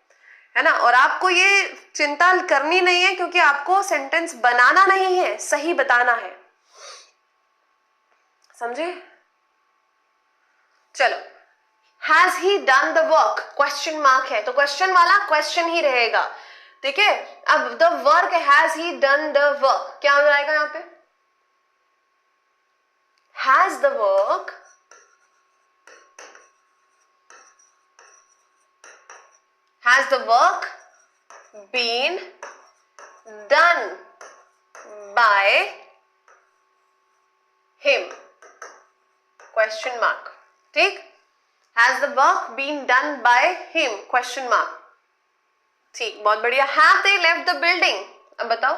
है ना। और आपको ये चिंता करनी नहीं है, क्योंकि आपको सेंटेंस बनाना नहीं है, सही बताना है, समझे। चलो, has he done the work, question mark है तो क्वेश्चन वाला क्वेश्चन ही रहेगा, ठीक है। अब the work, has he done the work, क्या हो जाएगा यहाँ पे, has the work has the work been done by him, question mark, ठीक, has the work been done by him, question mark, ठीक, बहुत बढ़िया। have they left the building, अब बताओ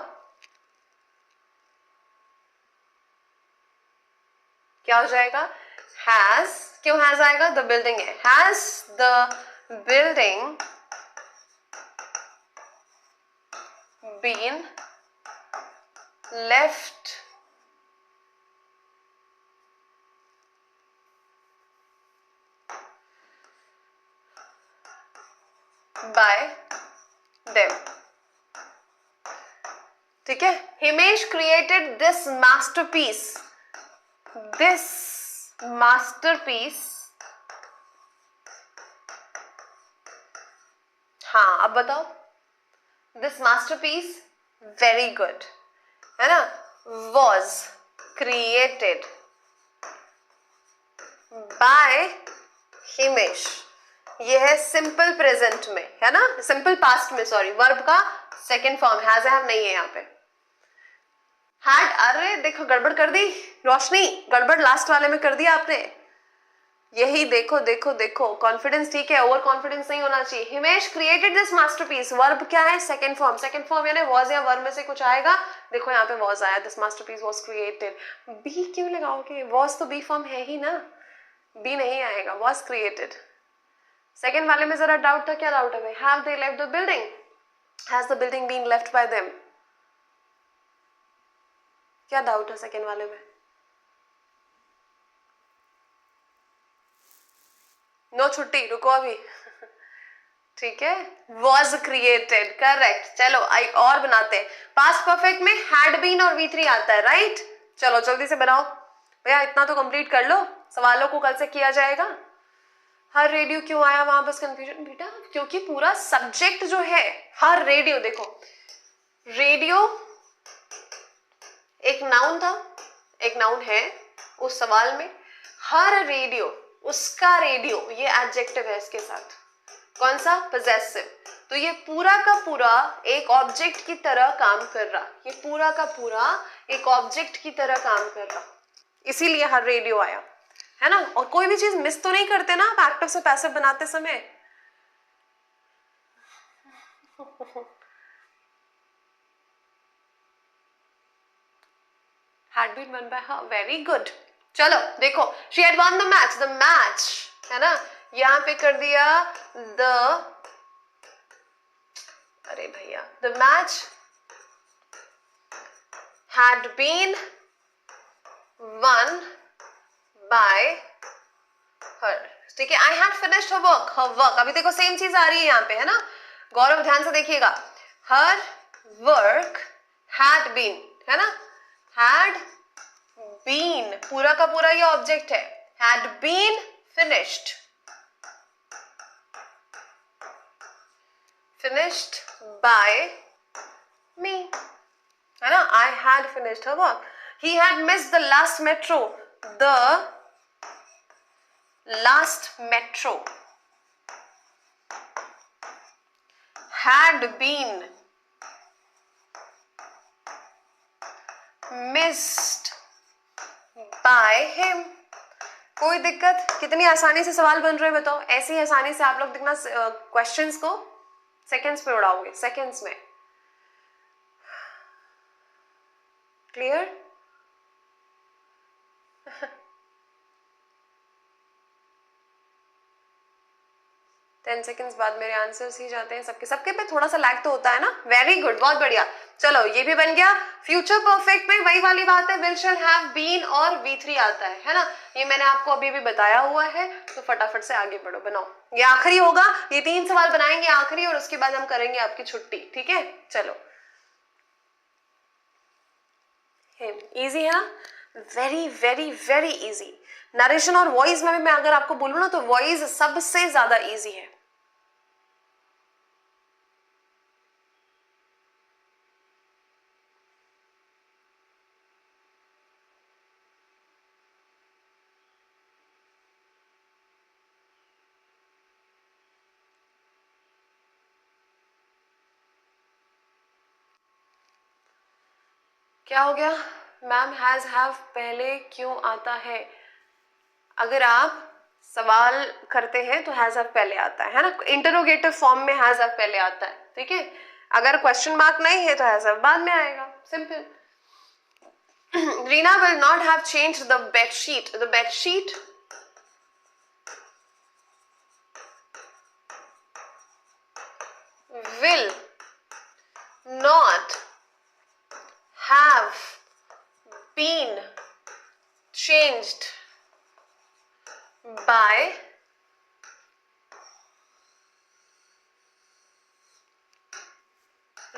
क्या हो जाएगा, has, क्यों has आएगा, the building है, has the building been left by them, ठीक है। Himesh created this masterpiece, this masterpiece, हाँ अब बताओ, this masterpiece, very good, है ना, was created by हिमेश, ये है सिंपल प्रेजेंट में, है ना, सिंपल पास्ट में, सॉरी, वर्ब का सेकेंड फॉर्म, हैज हैव नहीं है यहाँ पे। हैड, अरे देखो गड़बड़ कर दी रोशनी, गड़बड़ लास्ट वाले में कर दिया आपने, यही देखो देखो देखो, कॉन्फिडेंस ठीक है, ओवर कॉन्फिडेंस नहीं होना चाहिए। Himesh created this masterpiece, verb क्या है, सेकंड फॉर्म, सेकंड फॉर्म यानी वाज या वर्ब में से कुछ आएगा, देखो यहाँ पे वाज आया, this masterpiece was created, be क्यों लगाओगे, वाज तो बी फॉर्म है ही ना, बी नहीं आएगा, वाज क्रिएटेड। सेकंड वाले में जरा डाउट था, क्या डाउट है भाई, have they left the building, has the building been left by them, क्या डाउट है सेकंड वाले में, नो छुट्टी, रुको अभी, ठीक है, was created, करेक्ट। चलो एक और बनाते हैं, पास्ट परफेक्ट में had been और V3 आता है, राइट। चलो जल्दी से बनाओ भैया, इतना तो कंप्लीट कर लो, सवालों को कल से किया जाएगा। हर रेडियो क्यों आया वहां, बस कंफ्यूजन बेटा, क्योंकि पूरा सब्जेक्ट जो है हर रेडियो, देखो रेडियो एक नाउन था, एक नाउन है उस सवाल में, हर रेडियो, उसका रेडियो, ये एडजेक्टिव है इसके साथ, कौन सा, पोजेसिव, तो ये पूरा का पूरा एक ऑब्जेक्ट की तरह काम कर रहा, ये पूरा का पूरा एक ऑब्जेक्ट की तरह काम कर रहा, इसीलिए हर रेडियो आया, है ना। और कोई भी चीज मिस तो नहीं करते ना आप एक्टिव से पैसिव बनाते समय, had been won by her, very good। चलो देखो, she had won the match, है ना, यहाँ पे कर दिया the, अरे भैया, the match had been won by her, ठीक है। I had finished her work, अभी देखो सेम चीज आ रही है यहाँ पे, है ना, गौरव ध्यान से देखिएगा, her work had been, है ना, had बीन, पूरा का पूरा ये ऑब्जेक्ट है, had been finished, finished by me, है ना. I had finished her work. He had missed the last metro. The last metro had been missed by him. कोई दिक्कत? कितनी आसानी से सवाल बन रहे हैं बताओ. ऐसी आसानी से आप लोग देखना क्वेश्चंस को सेकंड्स पे उड़ाओगे, सेकंड्स में. क्लियर? 10 सेकंड्स बाद मेरे आंसर्स ही जाते हैं सबके सबके पे. थोड़ा सा लैग तो होता है ना. वेरी गुड, बहुत बढ़िया. चलो ये भी बन गया. फ्यूचर परफेक्ट में वही वाली बात है, विल शैल हैव बीन और V3 आता है ना. ये मैंने आपको अभी भी बताया हुआ है, तो फटाफट से आगे बढ़ो, बनाओ. ये आखिरी होगा, ये 3 सवाल बनाएंगे आखिरी, और उसके बाद हम करेंगे आपकी छुट्टी. ठीक है, चलो. इजी है ना, very very very easy. Narration और वॉइस में भी मैं अगर आपको बोलूं ना, तो वॉइस सबसे ज्यादा इजी है. क्या हो गया मैम, हैज हैव पहले क्यों आता है? अगर आप सवाल करते हैं तो हैज हैव पहले आता है ना. इंटरोगेटिव फॉर्म में हैज हैव पहले आता है. ठीक है, अगर क्वेश्चन मार्क नहीं है तो हैज हैव बाद में आएगा. Simple. Reena will not have changed the bedsheet. The bedsheet will not have been changed by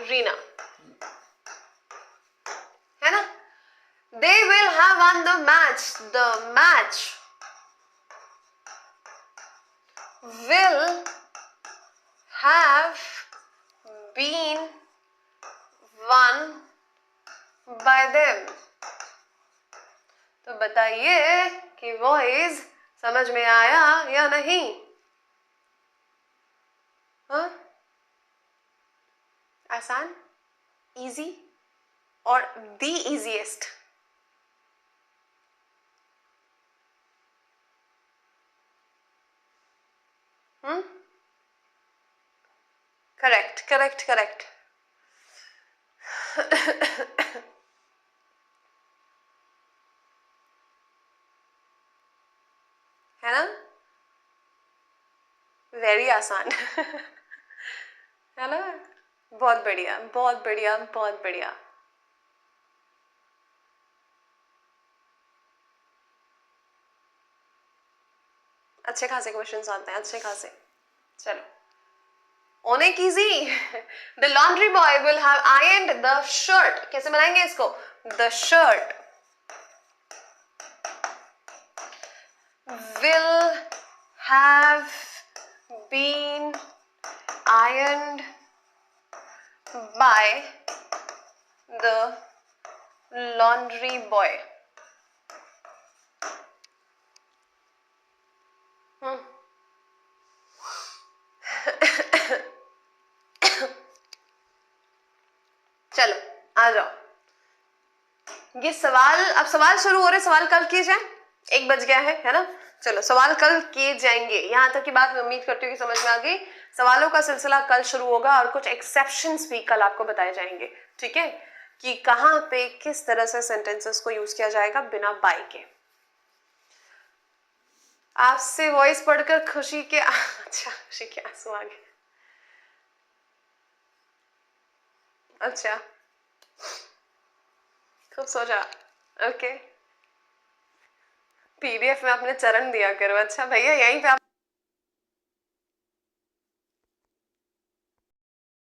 Reena, है ना. They will have won the match. The match will have been won by them. तो बताइए कि voice समझ में आया या नहीं? हाँ, आसान, इजी और दी इजीएस्ट. Correct correct correct. है ना, वेरी आसान. है ना, बहुत बढ़िया बहुत बढ़िया बहुत बढ़िया. अच्छे खासे क्वेश्चंस आते हैं, अच्छे खासे. चलो, ओने कीजी. The laundry boy will have ironed the shirt. कैसे बनाएंगे इसको? The shirt will have been ironed by the laundry boy. चलो आ जाओ. ये सवाल, अब सवाल शुरू हो रहे. सवाल कल किए जाए, 1 बज गया है ना. चलो सवाल कल किए जाएंगे. यहाँ तक की बात मैं उम्मीद करती हूँ कि समझ में आ गई. सवालों का सिलसिला कल शुरू होगा और कुछ एक्सेप्शंस भी कल आपको बताए जाएंगे. ठीक है, कि कहाँ पे किस तरह से सेंटेंसेस को यूज किया जाएगा बिना बाय के. आपसे वॉइस पढ़कर खुशी के अच्छा, खुशी के आंसू आ गए. अच्छा, खूब सोचा. ओके, पीडीएफ में आपने चरण दिया करो. अच्छा भैया, यहीं पे आप